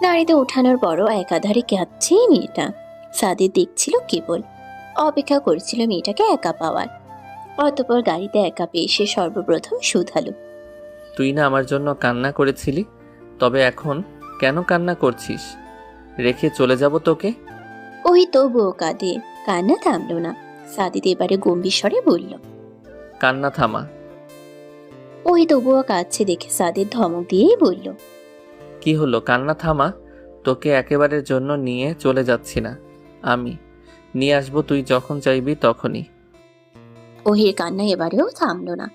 গাড়িতে ওঠানোর পরও একাধারে কাঁদছে মেয়েটা। সাদিত দেখছিল কেবল, অপেক্ষা করছিল মেয়েটাকে একা পাওয়ার। অতঃপর গাড়িতে একা পেয়ে সে সর্বপ্রথম শুধালো, তুই না আমার জন্য কান্না করেছিলি, তবে এখন কেন কান্না করছিস? রেখে চলে যাব তোকে? ওই তবুও কাঁদে, কান্না থামলো না। সাদিত এবারে গম্ভীর স্বরে বলল, কান্না থামা। ওই তবুও কাঁদছে দেখে সাদিত ধমক দিয়েই বলল, কি হলো, কান্না থামা। তোকে একেবারের জন্য নিয়ে চলে যাচ্ছি না, আমি নিয়ে আসবো, তুই যখন চাইবি তখনই। ওহির কান্না এবারেও থামলো না,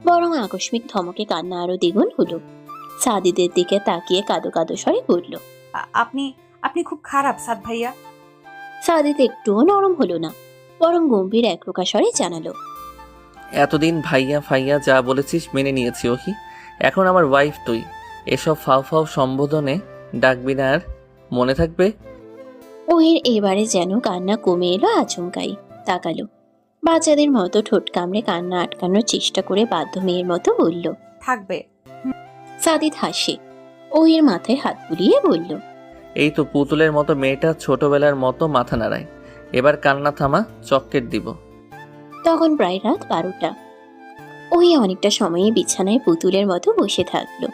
বরং আকস্মিক ধমকে কান্না আরো দ্বিগুণ হলো। সাদিদের দিকে তাকিয়ে কাঁদো কাঁদো স্বরে বলল, আপনি আপনি খুব খারাপ সাদ ভাইয়া। সাদিত একটুও নরম হলো না, বরং গম্ভীর এক প্রকার স্বরে জানালো, এতদিন ভাইয়া ফাইয়া যা বলেছিস মেনে নিয়েছি ওহি, এখন আমার ওয়াইফ তুই। এসব ফাও ফাও সম্বোধনে ডাকবি না আর, মনে থাকবে? ওহির এবারে যেন কান্না কমে এলো আচমকাই। তাকালো, বাচ্চাদের মতো ঠোঁট কামড়ে কান্না আটকানোর চেষ্টা করে বাধ্য মেয়ের মতো বলল, থাকবে। সাদিত হাসে, ওহির মাথায় হাত বুলিয়ে বলল, এই তো পুতুলের মতো মেয়েটা ছোটবেলার মতো মাথা নাড়ায়। এবার কান্না থামা, চকলেট দিব। তখন প্রায় রাত 12টা। ওহি অনেকটা সময়ে বিছানায় পুতুলের মতো বসে থাকলো,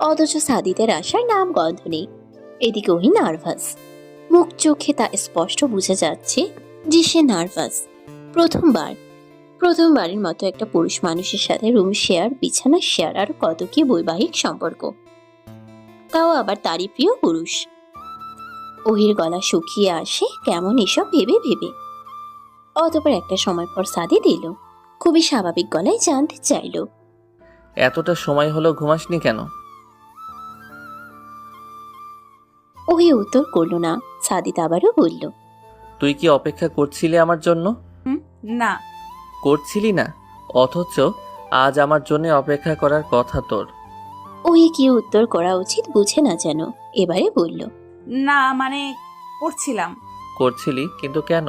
অথচ সাদিতের আসার নাম গন্ধ নেই। এদিকে ওহি নার্ভাস, মুখ চোখে তা স্পষ্ট বোঝা যাচ্ছে যে সে নার্ভাস। প্রথমবারের মতো একটা পুরুষ মানুষের সাথে রুম শেয়ার, বিছানা শেয়ার, আর কত কি বৈবাহিক সম্পর্ক, তাও আবার তারই প্রিয় পুরুষ। ওহির গলা শুকিয়ে আসে কেমন এসব ভেবে ভেবে। অতঃপর একটা সময় পর সাদিত এলো, খুবই স্বাভাবিক গলায় জানতে চাইল, এতটা সময় হলো ঘুমাসনি কেন? ওহি উত্তর করল না। সাদিত আবারও বলল, তুই কি অপেক্ষা করছিলি আমার জন্য? না। করছিলি না, অথচ আজ আমার জন্য অপেক্ষা করার কথা তোর। ওহি কি উত্তর করা উচিত বুঝে না যেন, এবারে বলল, না মানে করছিলাম। করছিলি, কিন্তু কেন?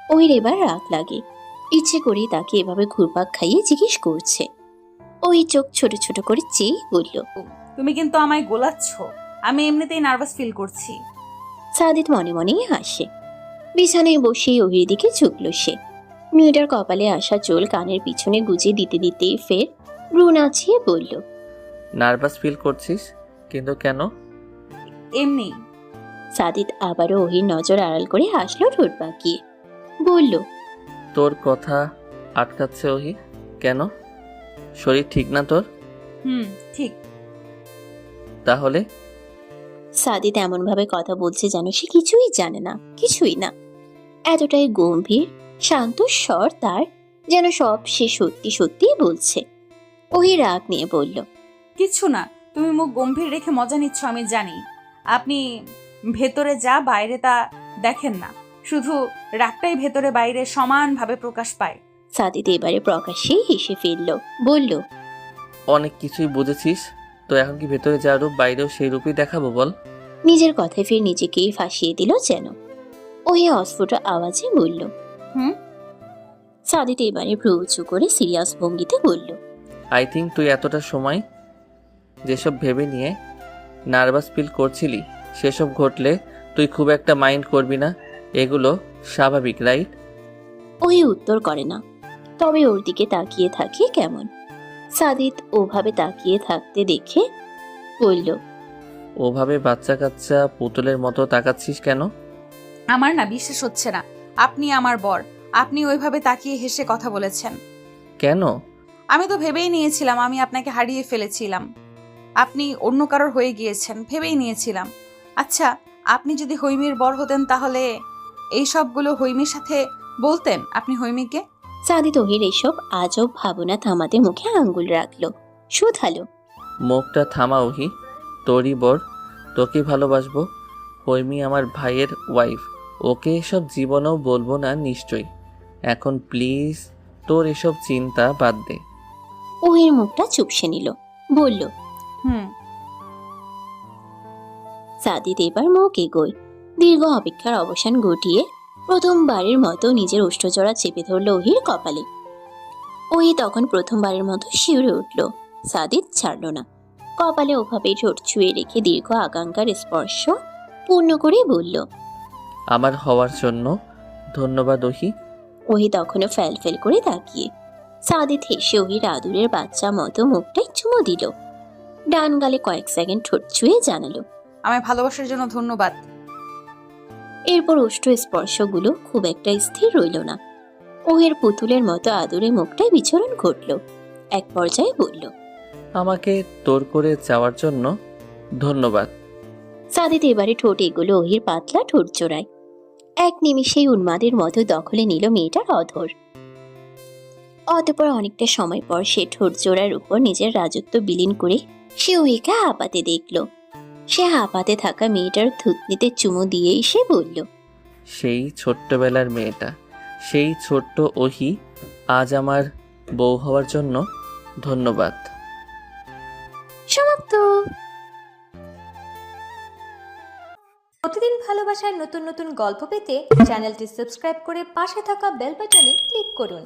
ওহির এবার রাগ লাগে, ইচ্ছে করেই তাকে এভাবে ঘুরপাক খাইয়ে জিজ্ঞেস করছে। ওই চোখ ছোট ছোট করে চেয়ে বলল, তুমি কিন্তু আমায় গোলাচ্ছ, আমি এমনিতেই নার্ভাস ফিল করছি। সাদিত মনে মনেই হাসে। বিছানায় বসেই ওহির দিকে ঝুঁকল সে। মেয়েটার কপালে আসা চুল কানের পিছনে গুজে দিতে দিতেই ফের ভ্রু নাচিয়ে বলল, নার্ভাস ফিল করছিস, কিন্তু কেন? এমনি। সাদিত আবারও ওহির নজর আড়াল করে হাসলো ঠোঁট বাঁকিয়ে। বলল, তোর কথা আটকাচ্ছে ওহি, কেন? শরীর ঠিক না তোর? ঠিক। তাহলে? সাদিত এমন ভাবে কথা বলছে যেন সে কিছুই জানে না, কিছুই না। এতটাই গম্ভীর শান্ত স্বর তার, যেন সব সে সত্যি সত্যিই বলছে। ওহি রাগ নিয়ে বলল, কিচ্ছু না, তুমি মুখ গম্ভীর রেখে মজা নিচ্ছ আমি জানি। আপনি ভেতরে যা বাইরে তা দেখেন না, শুধু রাগটাই ভেতরে বাইরে সমানভাবে প্রকাশ পায়। সাদিত এবারে প্রকাশ্যেই হেসে ফেলল, বলল, অনেক কিছুই বুঝেছিস, তো এখন কি ভেতরে যা রূপ বাইরেও সেই রূপই দেখাবো বল? নিজের কথায় ফের নিজেকেই ফাঁসিয়ে দিল যেন। ওই অস্ফুট আওয়াজে বলল, হুম। সাদিত এবারে ভ্রু উঁচু করে সিরিয়াস ভঙ্গিতে বলল, আই থিঙ্ক তুই এতটা সময় যেসব ভেবে নিয়ে নার্ভাস ফিল করছিলি, সেসব ঘটলে তুই খুব একটা মাইন্ড করবি না। এগুলো স্বাভাবিক, রাইট? ওই উত্তর করে না, তবে ওর দিকে তাকিয়ে থাকে কেমন। সাদিত ওভাবে তাকিয়ে থাকতে দেখে বলল, ওভাবে বাচ্চা কাচ্চা পুতুলের মতো তাকাচ্ছিস কেন? আমার না বিশ্বাস হচ্ছে না, আপনি আমার বর, আপনি ওইভাবে তাকিয়ে হেসে কথা বলেছেন। কেন? আমি তো ভেবেই নিয়েছিলাম আমি আপনাকে হারিয়ে ফেলেছিলাম, আপনি অন্য কারোর হয়ে গিয়েছেন, ভেবেই নিয়েছিলাম। আচ্ছা, আপনি যদি হৈমির বর হতেন তাহলে এই সবগুলো হৈমির সাথে বলতেন আপনি হৈমিকে? সাদিত ওহির এসব আজব ভাবনা থামাতে মুখে আঙ্গুল রাখলো, শুধালো, মুখটা থামা ওহি, তোরই বর, তোকে ভালোবাসবো। হৈমি আমার ভাইয়ের ওয়াইফ, ওকে এসব জীবনেও বলবো না নিশ্চয়ই। এখন প্লিজ তোর এসব চিন্তা বাদ দে। ওহির মুখটা চুপসে নিল, বলল, হুম। সাদিত এবার মুখ এগোয়। দীর্ঘ অপেক্ষার অবসান ঘটিয়ে প্রথমবারের মতো নিজের ওষ্ঠজোড়া চেপে ধরল ওহির কপালে। ওহি তখন প্রথমবারের মতো শিউরে উঠল। সাদিত ছাড়ল না, কপালে ওভাবে ঠোঁট ছুঁয়ে রেখে দীর্ঘ আকাঙ্ক্ষার স্পর্শ পূর্ণ করে বলল, আমার হওয়ার জন্য ধন্যবাদ ওহি। ওহি তখনও ফ্যাল ফেল করে তাকিয়ে। সাদিত হেসে ওহির আদুরের বাচ্চা মতো মুখটাই চুমো দিল। ডান গালে কয়েক সেকেন্ড ঠোঁট ছুঁয়ে জানালো, আমায় ভালোবাসার জন্য ধন্যবাদ। এরপর ওষ্ঠ স্পর্শগুলো খুব একটা স্থির রইল না। ওহের পুতুলের মতো আদরে মুখটায় বিচরণ ঘটল। এক পর্যায়ে বলল, আমাকে তোর করে যাওয়ার জন্য ধন্যবাদ। সাদিত এবারে ঠোঁট এগুলো ওহির পাতলা ঠোঁট জোড়ায়। এক নিমিষেই উন্মাদের মতো দখলে নিল মেয়েটার অধর। অতঃপর অনেকটা সময় পর সে ঠোঁট জোড়ার উপর নিজের রাজত্ব বিলীন করে সে ওহিকে হাঁপাতে দেখল। সে হাঁপাতে থাকা মেয়েটার থুতনিতে চুমু দিয়েই সে বলল, সেই ছোট্টবেলার মেয়েটা, সেই ছোট্ট ওহি, আজ আমার বউ হওয়ার জন্য ধন্যবাদ। সমাপ্ত। প্রতিদিন ভালোবাসার নতুন নতুন গল্প পেতে চ্যানেলটি সাবস্ক্রাইব করে পাশে থাকা বেল বাটনে ক্লিক করুন।